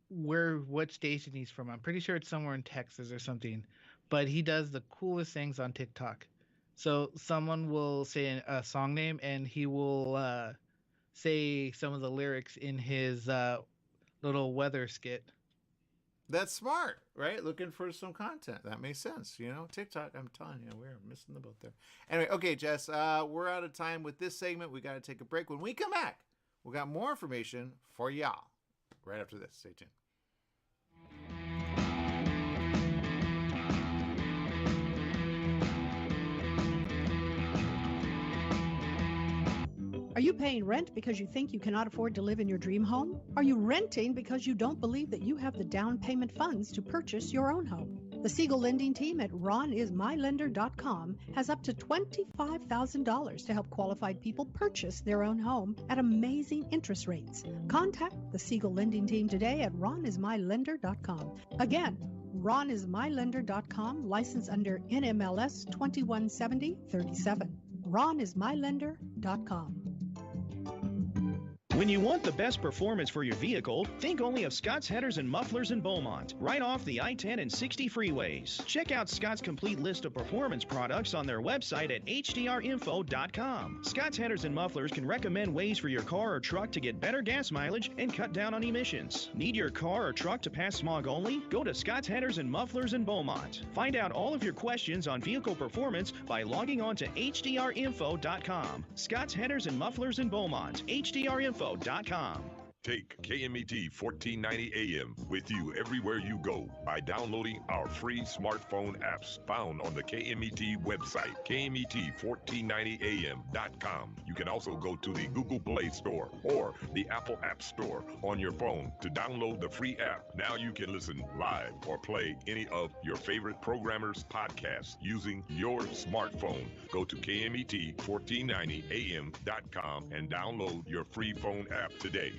what station he's from. I'm pretty sure it's somewhere in Texas or something, but he does the coolest things on TikTok. So someone will say a song name, and he will say some of the lyrics in his little weather skit. That's smart, right? Looking for some content. That makes sense. TikTok, I'm telling you, we're missing the boat there. Anyway, okay, Jess, we're out of time with this segment. We got to take a break. When we come back, we got more information for y'all right after this. Stay tuned. Are you paying rent because you think you cannot afford to live in your dream home? Are you renting because you don't believe that you have the down payment funds to purchase your own home? The Siegel lending team at ronismylender.com has up to $25,000 to help qualified people purchase their own home at amazing interest rates. Contact the Siegel lending team today at ronismylender.com. Again, ronismylender.com, license under NMLS 217037. ronismylender.com. When you want the best performance for your vehicle, think only of Scott's Headers and Mufflers in Beaumont, right off the I-10 and 60 freeways. Check out Scott's complete list of performance products on their website at hdrinfo.com. Scott's Headers and Mufflers can recommend ways for your car or truck to get better gas mileage and cut down on emissions. Need your car or truck to pass smog only? Go to Scott's Headers and Mufflers in Beaumont. Find out all of your questions on vehicle performance by logging on to hdrinfo.com. Scott's Headers and Mufflers in Beaumont, hdrinfo.com. Take KMET 1490 AM with you everywhere you go by downloading our free smartphone apps found on the KMET website, KMET1490am.com. You can also go to the Google Play Store or the Apple App Store on your phone to download the free app. Now you can listen live or play any of your favorite programmers' podcasts using your smartphone. Go to KMET1490am.com and download your free phone app today.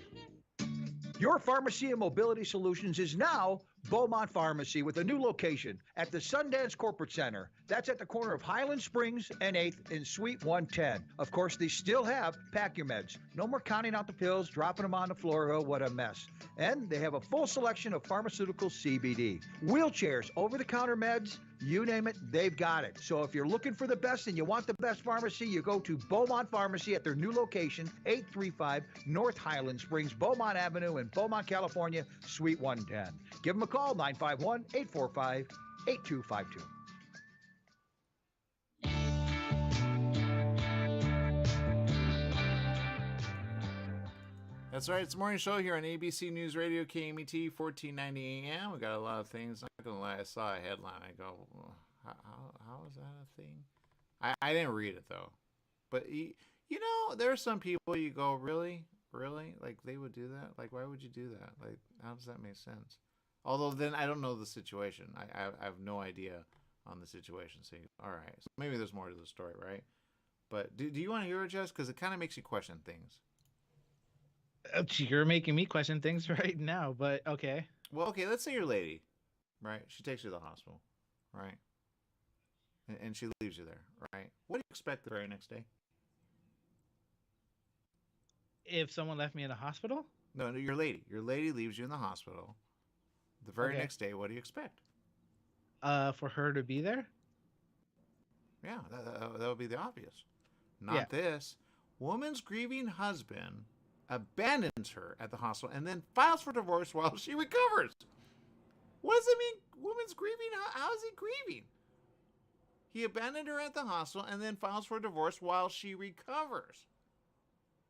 Your Pharmacy and Mobility Solutions is now Beaumont Pharmacy with a new location at the Sundance Corporate Center. That's at the corner of Highland Springs and 8th in Suite 110. Of course, they still have Pack Your Meds. No more counting out the pills, dropping them on the floor. Oh, what a mess. And they have a full selection of pharmaceutical CBD. Wheelchairs, over-the-counter meds, you name it, they've got it. So if you're looking for the best and you want the best pharmacy, you go to Beaumont Pharmacy at their new location, 835 North Highland Springs, Beaumont Avenue in Beaumont, California, Suite 110. Give them a call, 951-845-8252. That's right. It's a morning show here on ABC News Radio, KMET 1490 AM. We got a lot of things. I'm not going to lie. I saw a headline. I go, how is that a thing? I didn't read it, though. But, there are some people you go, really? Really? Like, they would do that? Like, why would you do that? Like, how does that make sense? Although, then I don't know the situation. I have no idea on the situation. So, all right, so maybe there's more to the story, right? But do you want to hear it, Jess? Because it kind of makes you question things. You're making me question things right now, but okay. Well, okay, let's say your lady, right? She takes you to the hospital, right? And she leaves you there, right? What do you expect the very next day? If someone left me in a hospital? No, your lady. Your lady leaves you in the hospital. The very next day, what do you expect? For her to be there? Yeah, that would be the obvious. Not this. Woman's grieving husband abandons her at the hospital and then files for divorce while she recovers. What does it mean? Woman's grieving? How is he grieving? He abandoned her at the hospital and then files for divorce while she recovers.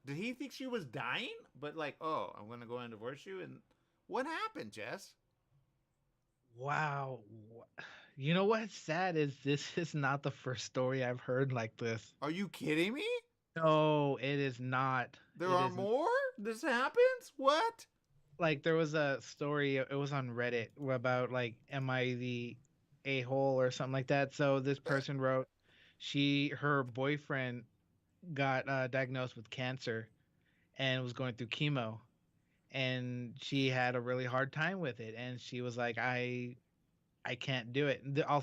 Did he think she was dying? But like, oh, I'm going to go and divorce you? And what happened, Jess? Wow. You know what's sad is this is not the first story I've heard like this. Are you kidding me? No, it is not. There are more? This happens? What? Like there was a story, it was on Reddit about like, am I the a-hole or something like that? So this person wrote, her boyfriend got diagnosed with cancer and was going through chemo, and she had a really hard time with it, and she was like, I can't do it.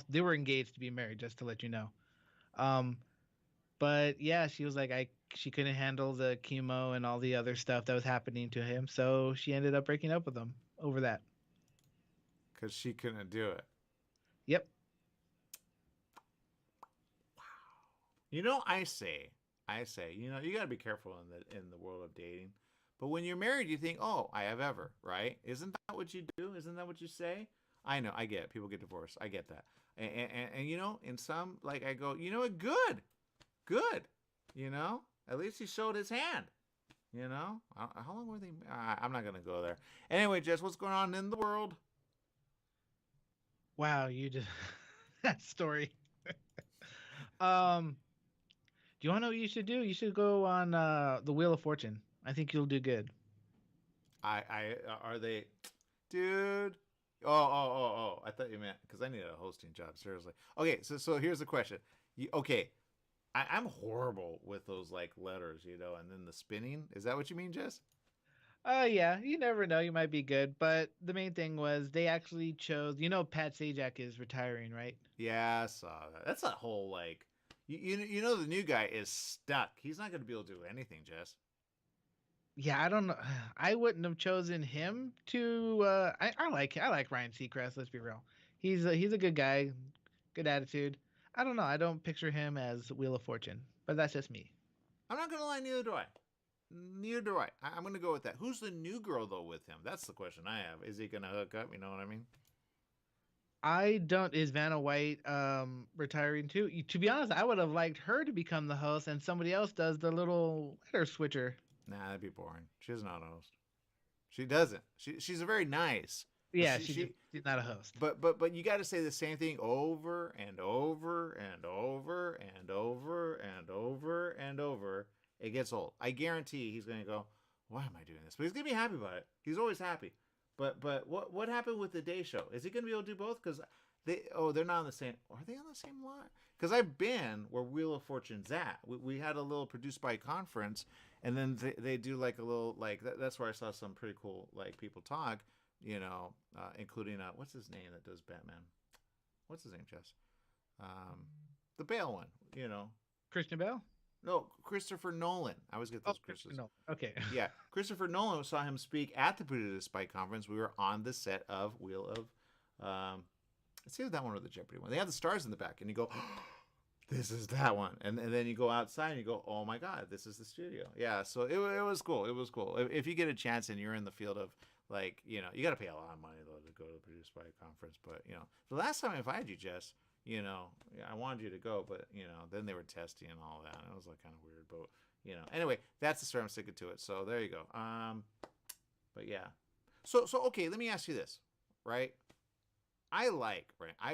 They were engaged to be married, just to let you know. But yeah, she was like, she couldn't handle the chemo and all the other stuff that was happening to him, so she ended up breaking up with him over that. Because she couldn't do it. Yep. Wow. You know, I say, you know, you got to be careful in the world of dating. But when you're married, you think, oh, I have ever, right? Isn't that what you do? Isn't that what you say? I know, I get it. People get divorced. I get that. And you know, in some, like, I go, you know what? Good. You know, at least he showed his hand. You know, how long were they? I'm not going to go there. Anyway, Jess, what's going on in the world? Wow, you just that story. Do you want to know what you should do? You should go on the Wheel of Fortune. I think you'll do good. Are they, dude? Oh! I thought you meant because I need a hosting job. Seriously. Okay, so here's the question. I'm horrible with those like letters, you know, and then the spinning. Is that what you mean, Jess? Yeah, you never know. You might be good, but the main thing was they actually chose. You know, Pat Sajak is retiring, right? Yeah, I saw that. That's a whole like, you know, the new guy is stuck. He's not going to be able to do anything, Jess. Yeah, I don't know. I wouldn't have chosen him to. I like Ryan Seacrest. Let's be real. He's a good guy, good attitude. I don't know. I don't picture him as Wheel of Fortune, but that's just me. I'm not gonna lie. Neither do I. I'm gonna go with that. Who's the new girl though with him? That's the question I have. Is he gonna hook up? You know what I mean? I don't. Is Vanna White retiring too? To be honest, I would have liked her to become the host, and somebody else does the little letter switcher. Nah, that'd be boring. She's not a host. She doesn't. She's a very nice. Yeah, she's not a host. But you got to say the same thing over and over and over and over and over and over. It gets old. I guarantee he's going to go, why am I doing this? But he's going to be happy about it. He's always happy. But what happened with the day show? Is he going to be able to do both? Because they're not on the same. Are they on the same line? Because I've been where Wheel of Fortune's at. We had a little produced by conference, and then they do like a little like that's where I saw some pretty cool like people talk. You know, including what's his name that does Batman? What's his name, Jess? The Bale one. You know, Christian Bale. No, Christopher Nolan. I always get those Christopher. No, okay. Yeah, Christopher Nolan. Saw him speak at the Produced by conference. We were on the set of Wheel of. Let's see that one or the Jeopardy one. They have the stars in the back, and you go, oh, "This is that one." And then you go outside and you go, "Oh my God, this is the studio." Yeah, so it was cool. It was cool. If you get a chance and you're in the field of like, you know, you got to pay a lot of money though to go to the Produced by conference. But you know, the last time I invited you, Jess, you know, I wanted you to go, but you know, then they were testing and all that. And it was like kind of weird, but you know, anyway, that's the story. I'm sticking to it. So there you go. But yeah. So okay, let me ask you this, right? I've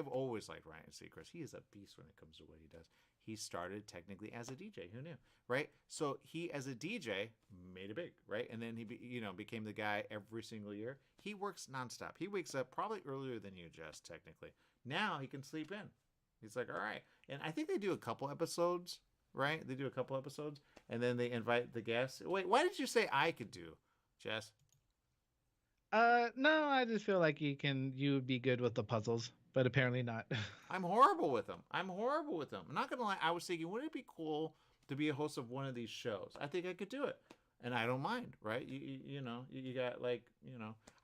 always liked Ryan Seacrest. He is a beast when it comes to what he does. He started technically as a DJ. Who knew, right? So he, as a DJ, made it big, right? And then he, became the guy every single year. He works nonstop. He wakes up probably earlier than you, Jess, technically. Now he can sleep in. He's like, all right. And I think they do a couple episodes, right? They do a couple episodes, and then they invite the guests. Wait, why did you say I could do, Jess? No, I just feel like you would be good with the puzzles, but apparently not. I'm horrible with them. I'm not gonna lie. I was thinking, wouldn't it be cool to be a host of one of these shows? I think I could do it, and I don't mind, right? You got like,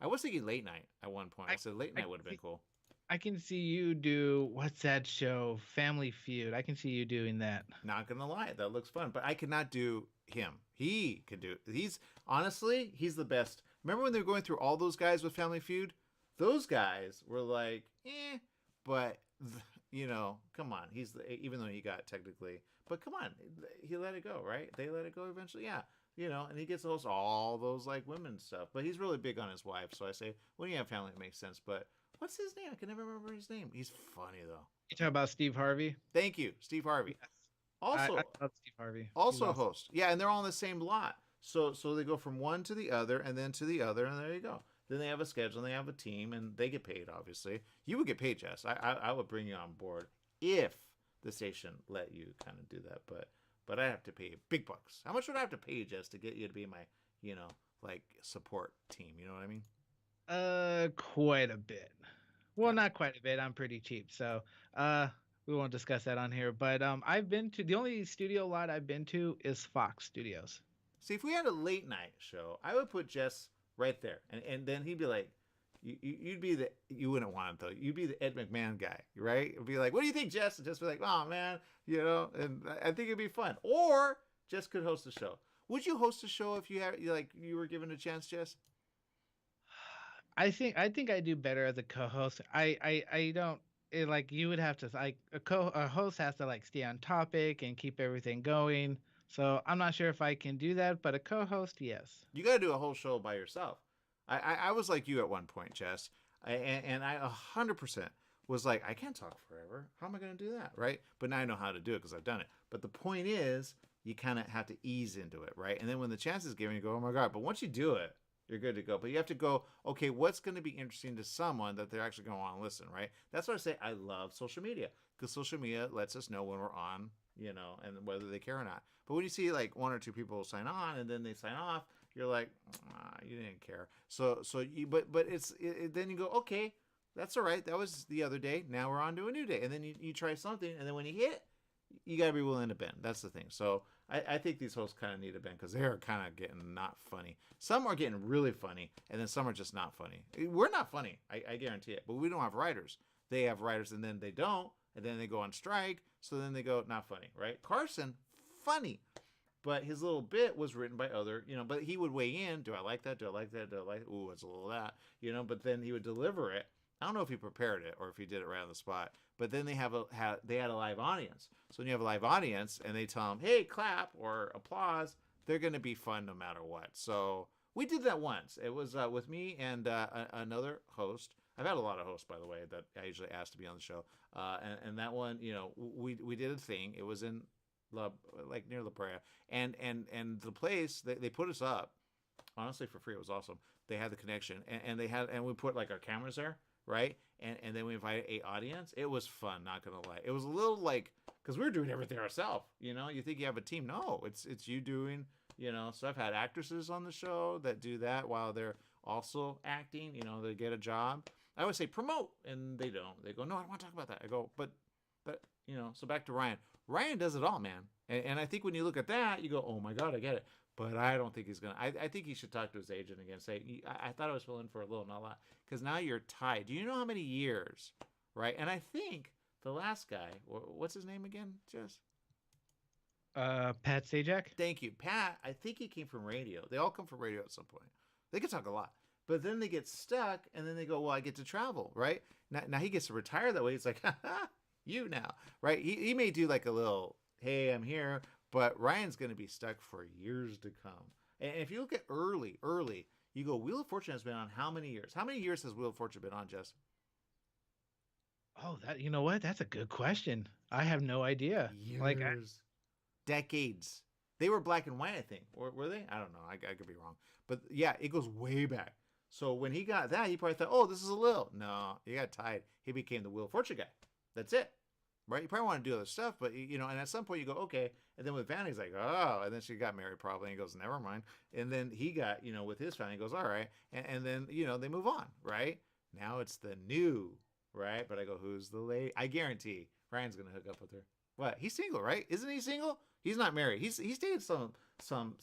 I was thinking late night at one point. I said late night would have been cool. I can see you do, what's that show? Family Feud. I can see you doing that. Not gonna lie, that looks fun, but I could not do him. He could do it. He's the best. Remember when they were going through all those guys with Family Feud? Those guys were like, but come on. Even though he got technically, but come on, he let it go, right? They let it go eventually, yeah. And he gets to host all those like women stuff, but he's really big on his wife. So I say, when you have family, it makes sense. But what's his name? I can never remember his name. He's funny though. You talking about Steve Harvey? Thank you, Steve Harvey. Yes. Also, I love Steve Harvey. Also a host. Yeah, and they're all in the same lot. So they go from one to the other, and then to the other, and there you go. Then they have a schedule, and they have a team, and they get paid, obviously. You would get paid, Jess. I would bring you on board if the station let you kind of do that. But I have to pay you big bucks. How much would I have to pay you, Jess, to get you to be my, like support team? You know what I mean? Quite a bit. Well, not quite a bit. I'm pretty cheap, so we won't discuss that on here. But I've been to the only studio lot I've been to is Fox Studios. See, if we had a late night show, I would put Jess right there, and then he'd be like, you wouldn't want him though. You'd be the Ed McMahon guy, right? It'd be like, what do you think, Jess? And just be like, oh man, and I think it'd be fun. Or Jess could host a show. Would you host a show if you were given a chance, Jess? I think I do better as a co-host. I don't like you would have to like a host has to like stay on topic and keep everything going. So I'm not sure if I can do that, but a co-host, yes. You got to do a whole show by yourself. I was like you at one point, Jess, and I 100% was like, I can't talk forever. How am I going to do that, right? But now I know how to do it because I've done it. But the point is, you kind of have to ease into it, right? And then when the chance is given, you go, oh my God. But once you do it, you're good to go. But you have to go, okay, what's going to be interesting to someone that they're actually going to want to listen, right? That's why I say I love social media, because social media lets us know when we're on, and whether they care or not. But when you see like one or two people sign on and then they sign off, you're like, you didn't care. But then you go, okay, that's all right. That was the other day. Now we're on to a new day. And then you try something. And then when you hit, you got to be willing to bend. That's the thing. So I think these hosts kind of need to bend because they're kind of getting not funny. Some are getting really funny. And then some are just not funny. We're not funny. I guarantee it. But we don't have writers. They have writers and then they don't. And then they go on strike. So then they go, not funny, right? Carson, funny. But his little bit was written by other, but he would weigh in. Do I like that? Do I like that? Do I like it? Ooh, it's a little of that, but then he would deliver it. I don't know if he prepared it or if he did it right on the spot. But then they had a live audience. So when you have a live audience and they tell them, hey, clap or applause, they're going to be fun no matter what. So we did that once. It was with me and another host. I've had a lot of hosts, by the way, that I usually ask to be on the show. And that one, we did a thing. It was in like near La Brea, and the place they put us up honestly for free. It was awesome. They had the connection, and we put like our cameras there, right? And then we invited a audience. It was fun, not gonna lie. It was a little like because we were doing everything ourselves. You think you have a team? No, it's you doing. So I've had actresses on the show that do that while they're also acting. They get a job. I always say promote, and they don't. They go, no, I don't want to talk about that. I go, but so back to Ryan. Ryan does it all, man. And I think when you look at that, you go, oh my God, I get it. But I don't think he's going to. I think he should talk to his agent again. Say, I thought I was filling for a little, not a lot. Because now you're tied. Do you know how many years, right? And I think the last guy, what's his name again, Jess? Pat Sajak. Thank you. Pat, I think he came from radio. They all come from radio at some point. They can talk a lot. But then they get stuck, and then they go, well, I get to travel, right? Now he gets to retire that way. It's like, ha-ha. You now, right? He may do like a little, hey, I'm here, but Ryan's going to be stuck for years to come. And if you look at early, you go, Wheel of Fortune has been on how many years? How many years has Wheel of Fortune been on, Jess? Oh, you know what? That's a good question. I have no idea. Years. Decades. They were black and white, I think. Were they? I don't know. I could be wrong. But yeah, it goes way back. So when he got that, he probably thought, oh, this is a little. No, he got tied. He became the Wheel of Fortune guy. That's it. right? You probably want to do other stuff, but you know, and at some point you go, okay. And then with Vanna, he's like, oh, and then she got married probably. And he goes, never mind. And then he got, you know, with his family, he goes, all right. And then, you know, they move on, right? Now it's the new, right? But I go, who's the lady? I guarantee Ryan's gonna hook up with her. What? He's single, right? Isn't he single? He's not married. He's dated some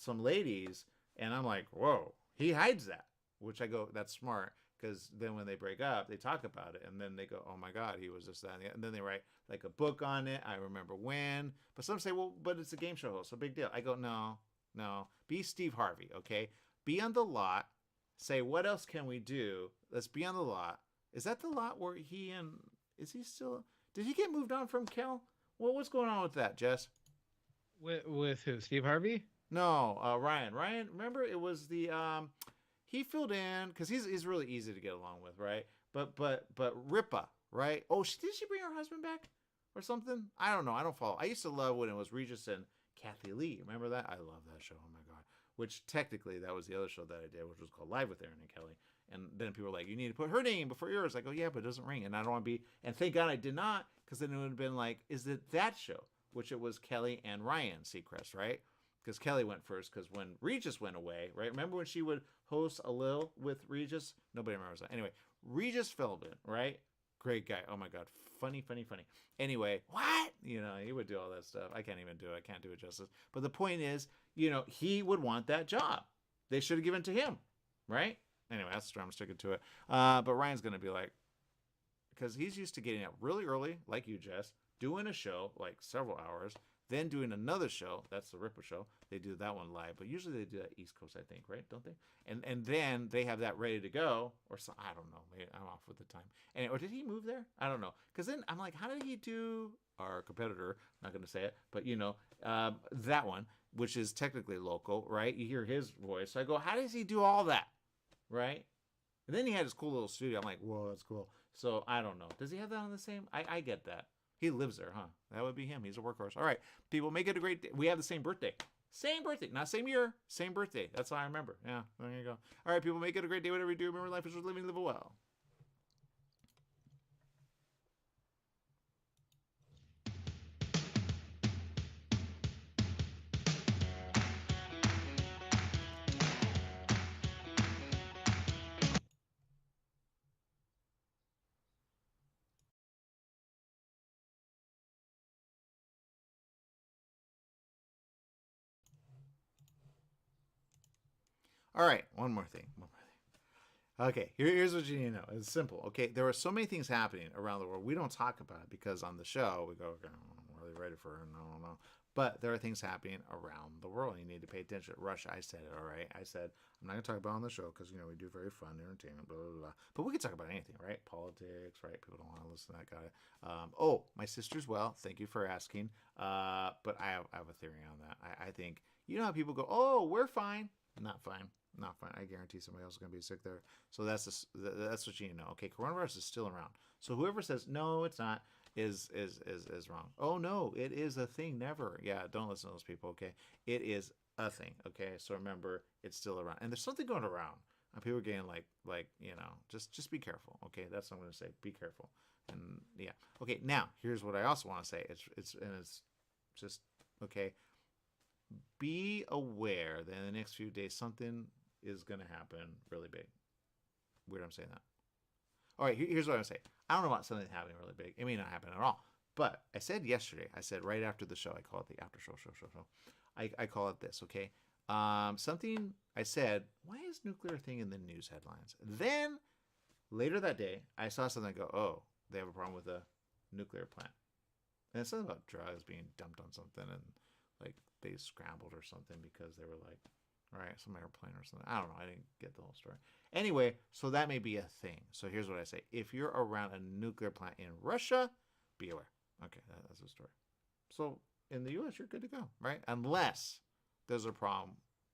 ladies, and I'm like, whoa. He hides that, which I go, that's smart. Because then when they break up, they talk about it. And then they go, oh my God, he was just that. And then they write like a book on it. I remember when. But some say, well, but it's a game show host. So big deal. I go, no. Be Steve Harvey, okay? Be on the lot. Say, what else can we do? Let's be on the lot. Is that the lot where is he still, did he get moved on from Kel? Well, what's going on with that, Jess? With who? Steve Harvey? No, Ryan. Ryan, remember it was the, he filled in because he's really easy to get along with, right? But Ripa, right? Oh, did she bring her husband back or something? I don't know. I don't follow. I used to love when it was Regis and Kathy Lee. Remember that? I love that show. Oh my God. Which technically that was the other show that I did, which was called Live with Aaron and Kelly. And then people were like, you need to put her name before yours. I go, yeah, but it doesn't ring. And I don't want to be. And thank God I did not, because then it would have been like, is it that show? Which it was Kelly and Ryan Seacrest, right? Because Kelly went first, because when Regis went away, right? Remember when she would host a little with Regis? Nobody remembers that. Anyway, Regis Philbin, right? Great guy. Oh my God. Funny. Anyway, what? You know, he would do all that stuff. I can't even do it. I can't do it justice. But the point is, you know, he would want that job. They should have given it to him, right? Anyway, that's the story. I'm sticking to it. But Ryan's going to be like, because he's used to getting up really early, like you, Jess, doing a show like several hours, then doing another show. That's the Ripper show. They do that one live, but usually they do that East Coast, I think, right? Don't they? And then they have that ready to go, or so, I don't know. I'm off with the time. And or did he move there? I don't know. Because then I'm like, how did he do our competitor? I'm not going to say it, but you know, that one, which is technically local, right? You hear his voice. So I go, how does he do all that, right? And then he had his cool little studio. I'm like, whoa, that's cool. So I don't know. Does he have that on the same? I get that. He lives there, huh? That would be him. He's a workhorse. All right, people, make it a great day. We have the same birthday. Same birthday. Not same year, same birthday. That's how I remember. Yeah, there you go. All right, people, make it a great day. Whatever you do, remember life is worth living, live it well. All right, one more thing. Okay, here's what you need to know. It's simple. Okay, there are so many things happening around the world. We don't talk about it because on the show we go, okay, I'm really ready for it. No. But there are things happening around the world. You need to pay attention. Russia, I said it, all right? I said, I'm not going to talk about it on the show because, you know, we do very fun entertainment, blah, blah, blah. But we can talk about anything, right? Politics, right? People don't want to listen to that guy. Oh, my sister's well. Thank you for asking. But I have a theory on that. I think, you know how people go, oh, we're fine. Not fine. Not fine. I guarantee somebody else is going to be sick there. So that's what you need to know. Okay, coronavirus is still around. So whoever says no, it's not, is wrong. Oh no, it is a thing. Never. Yeah, don't listen to those people. Okay, it is a thing. Okay, so remember, it's still around, and there's something going around. And people are getting like you know, just be careful. Okay, that's what I'm going to say. Be careful. And yeah. Okay, now here's what I also want to say. It's just okay. Be aware that in the next few days something is going to happen really big. Weird I'm saying that. All right, here's what I'm going to say. I don't know about something happening really big. It may not happen at all. But I said yesterday, right after the show, I call it the after show. I call it this, okay? Something I said, why is nuclear thing in the news headlines? Then later that day, I saw something go, oh, they have a problem with a nuclear plant. And it's something about drugs being dumped on something and like they scrambled or something because they were like, right, some airplane or something. I don't know. I didn't get the whole story. Anyway, so that may be a thing. So here's what I say. If you're around a nuclear plant in Russia, be aware. Okay, that's the story. So in the U.S., you're good to go, right? Unless there's a problem,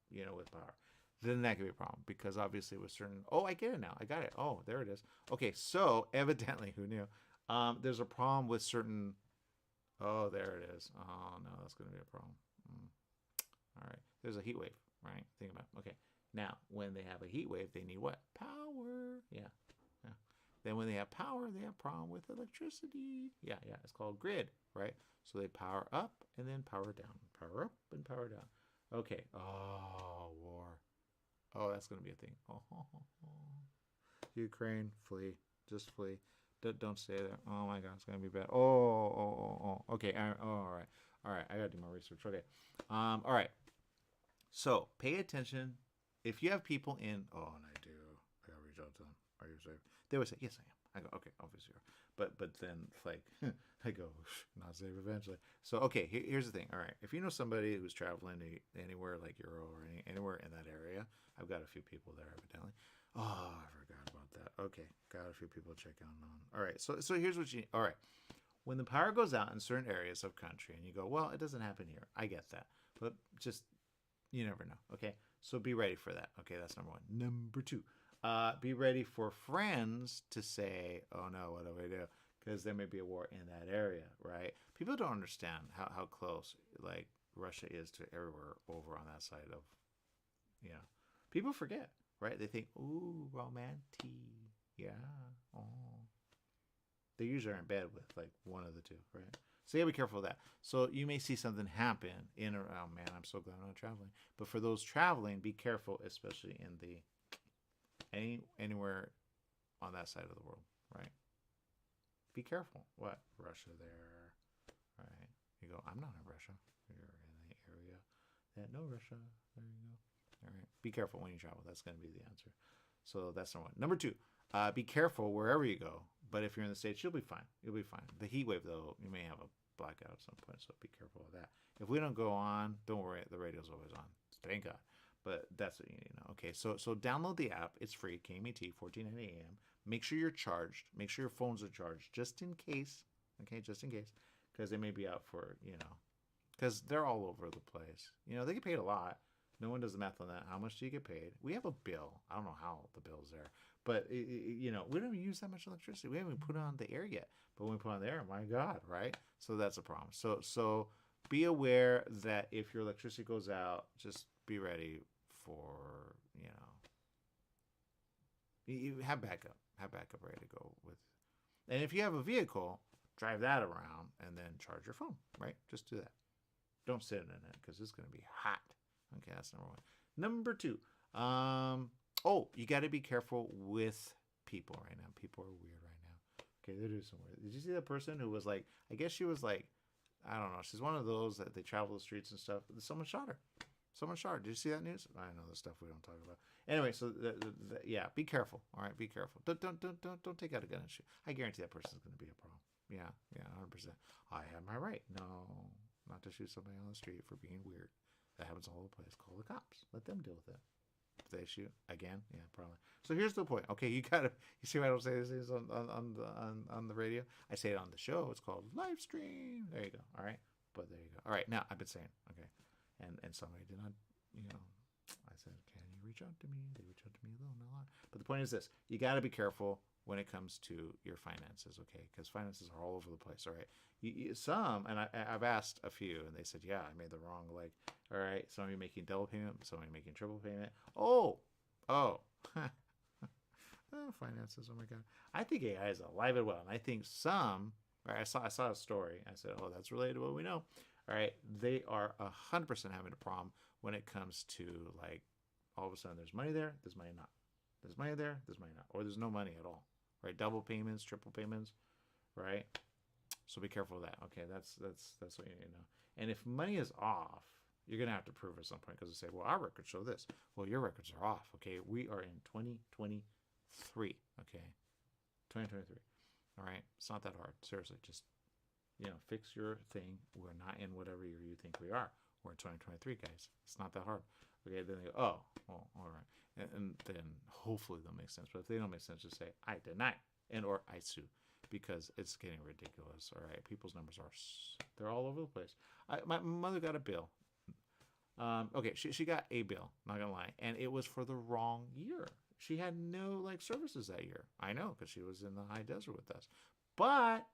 you know, with power. Then that could be a problem because obviously with certain, oh, I get it now. I got it. Oh, there it is. Okay, so evidently, who knew? There's a problem with certain, oh, there it is. Oh, no, that's going to be a problem. All right, there's a heat wave, right? Think about it. Okay, now when they have a heat wave, they need what? Power. Yeah. Then when they have power, they have problem with electricity. Yeah, it's called grid, right? So they power up and then power down. Power up and power down. Okay. Oh, war. Oh, that's going to be a thing. Oh. Ukraine, flee. Just flee. Don't stay there. Oh my God, it's going to be bad. Oh. Okay. All right. I got to do more research. Okay. All right. So pay attention. If you have people in, and I do. I got to reach out to them. Are you safe? They would say, yes, I am. I go, okay, obviously you are. But then, like, I go, not safe eventually. So, okay, here's the thing. All right, if you know somebody who's traveling anywhere like Euro or anywhere in that area, I've got a few people there, evidently. Oh, I forgot about that. Okay, got a few people checking on. All right, so here's what you need. All right, when the power goes out in certain areas of country, and you go, well, it doesn't happen here. I get that. But just, you never know, okay? So be ready for that. Okay, that's number one. Number two. Be ready for friends to say, oh no, what do we do? Because there may be a war in that area, right? People don't understand how close, like, Russia is to everywhere over on that side of, people forget, right? They think, ooh, romantic, yeah, oh. They usually are in bed with, like, one of the two, right? So you gotta be careful of that. So you may see something happen in or around, man, I'm so glad I'm not traveling. But for those traveling, be careful, especially in the anywhere on that side of the world, right? Be careful. What? Russia there, right? You go, I'm not in Russia. You're in the area that no Russia. There you go. All right. Be careful when you travel. That's going to be the answer. So that's number one. Number two, be careful wherever you go. But if you're in the States, you'll be fine. You'll be fine. The heat wave, though, you may have a blackout at some point, so be careful of that. If we don't go on, don't worry. The radio's always on. Thank God. But that's what you need to know. Okay, so download the app. It's free, KMET, 1490 AM. Make sure you're charged. Make sure your phones are charged, just in case. Okay, just in case. Because they may be out for, because they're all over the place. They get paid a lot. No one does the math on that. How much do you get paid? We have a bill. I don't know how the bill's there. But, we don't even use that much electricity. We haven't even put it on the air yet. But when we put it on the air, my God, right? So that's a problem. So be aware that if your electricity goes out, just be ready for, you have backup ready to go with. And if you have a vehicle, drive that around and then charge your phone, right? Just do that. Don't sit in it because it's going to be hot. Okay, that's number one. Number two, you got to be careful with people right now. People are weird right now. Okay, they're doing some weird. Did you see that person who was like, I guess she was like, I don't know. She's one of those that they travel the streets and stuff. Someone shot her. Did you see that news? I know the stuff we don't talk about. Anyway, so yeah, be careful. All right, be careful. Don't take out a gun and shoot. I guarantee that person's going to be a problem. Yeah, 100%. I have my right. No, not to shoot somebody on the street for being weird. That happens all over the place. Call the cops. Let them deal with it. If they shoot again, yeah, probably. So here's the point. Okay, you see why I don't say these things on the radio? I say it on the show. It's called live stream. There you go. All right, but there you go. All right, now I've been saying, okay. And somebody did not, I said, can you reach out to me? They reach out to me a little, not a lot. But the point is this, you got to be careful when it comes to your finances, okay? Because finances are all over the place, all right? I've asked a few, and they said, yeah, I made the wrong, all right, some of you making double payment, some of you making triple payment. Oh, finances, oh my God. I think AI is alive and well, and I think some, right, I saw a story, I said, oh, that's related to what we know. All right, they are 100% having a problem when it comes to, like, all of a sudden there's money there, there's money not. There's money there, there's money not. Or there's no money at all, right? Double payments, triple payments, right? So be careful of that. Okay, that's what you need to know. And if money is off, you're going to have to prove at some point because they say, well, our records show this. Well, your records are off, okay? We are in 2023, okay? 2023, all right? It's not that hard. Seriously, just fix your thing. We're not in whatever year you think we are. We're in 2023, guys. It's not that hard. Okay, then they go, oh, well, all right. And then hopefully they'll make sense. But if they don't make sense, just say, I deny or I sue because it's getting ridiculous. All right, people's numbers they're all over the place. My mother got a bill. Okay, she got a bill, not going to lie. And it was for the wrong year. She had no, services that year. I know because she was in the high desert with us. But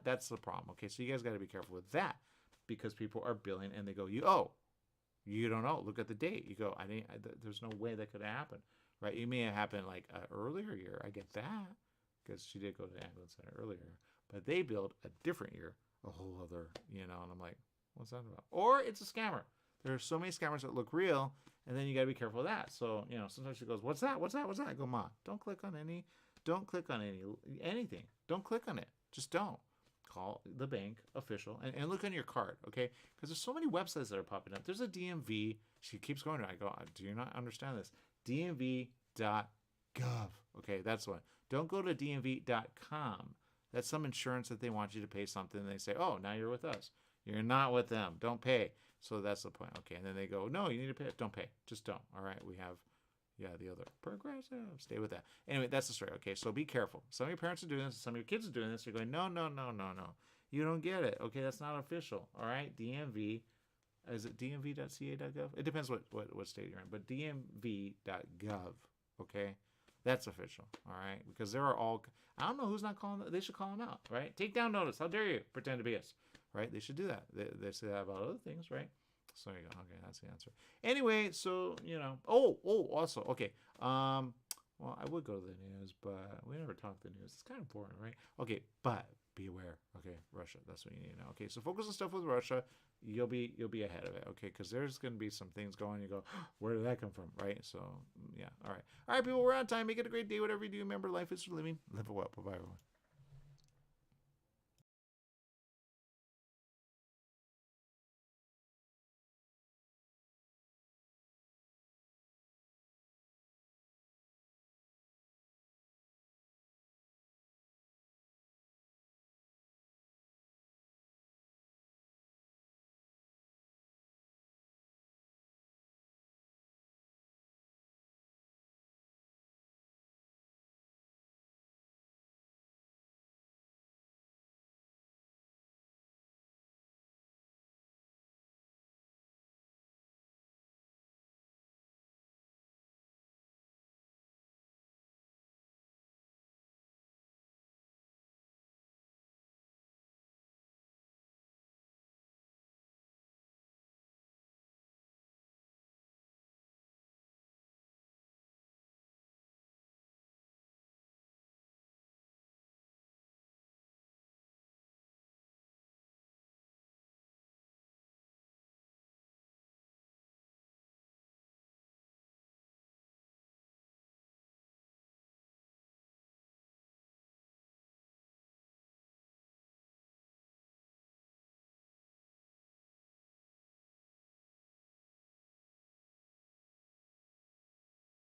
that's the problem. Okay, so you guys got to be careful with that because people are billing and they go, you don't know. Look at the date. You go, there's no way that could have happened, right? It may have happened like an earlier year. I get that because she did go to the ambulance center earlier, but they billed a different year, a whole other, and I'm like, what's that about? Or it's a scammer. There are so many scammers that look real, and then you got to be careful of that. So, sometimes she goes, what's that? What's that? What's that? I go, Ma, don't click on anything. Don't click on it. Just don't. Call the bank official and look on your card, okay? Because there's so many websites that are popping up. There's a DMV. She keeps going. I go, do you not understand this? DMV.gov. Okay, that's the one. Don't go to DMV.com. That's some insurance that they want you to pay something. And they say, oh, now you're with us. You're not with them. Don't pay. So that's the point. Okay, and then they go, no, you need to pay. Don't pay. Just don't. All right, we have, the other progressive. Stay with that. Anyway, that's the story. Okay, so be careful. Some of your parents are doing this. Some of your kids are doing this. You're going, no. You don't get it. Okay, that's not official. All right, DMV. Is it dmv.ca.gov? It depends what state you're in, but dmv.gov. Okay, that's official. All right, because there are all. I don't know who's not calling. They should call them out. Right? Take down notice. How dare you pretend to be us? Right? They should do that. They say that about other things, right? So there you go. Okay, that's the answer. Anyway, so also okay. Well, I would go to the news, but we never talk the news. It's kind of boring, right? Okay, but be aware. Okay, Russia. That's what you need to know. Okay, so focus on stuff with Russia. You'll be ahead of it. Okay, because there's going to be some things going. You go, where did that come from? Right? So yeah. All right, people. We're on time. Make it a great day. Whatever you do, remember, life is for living. Live it well. Bye, everyone.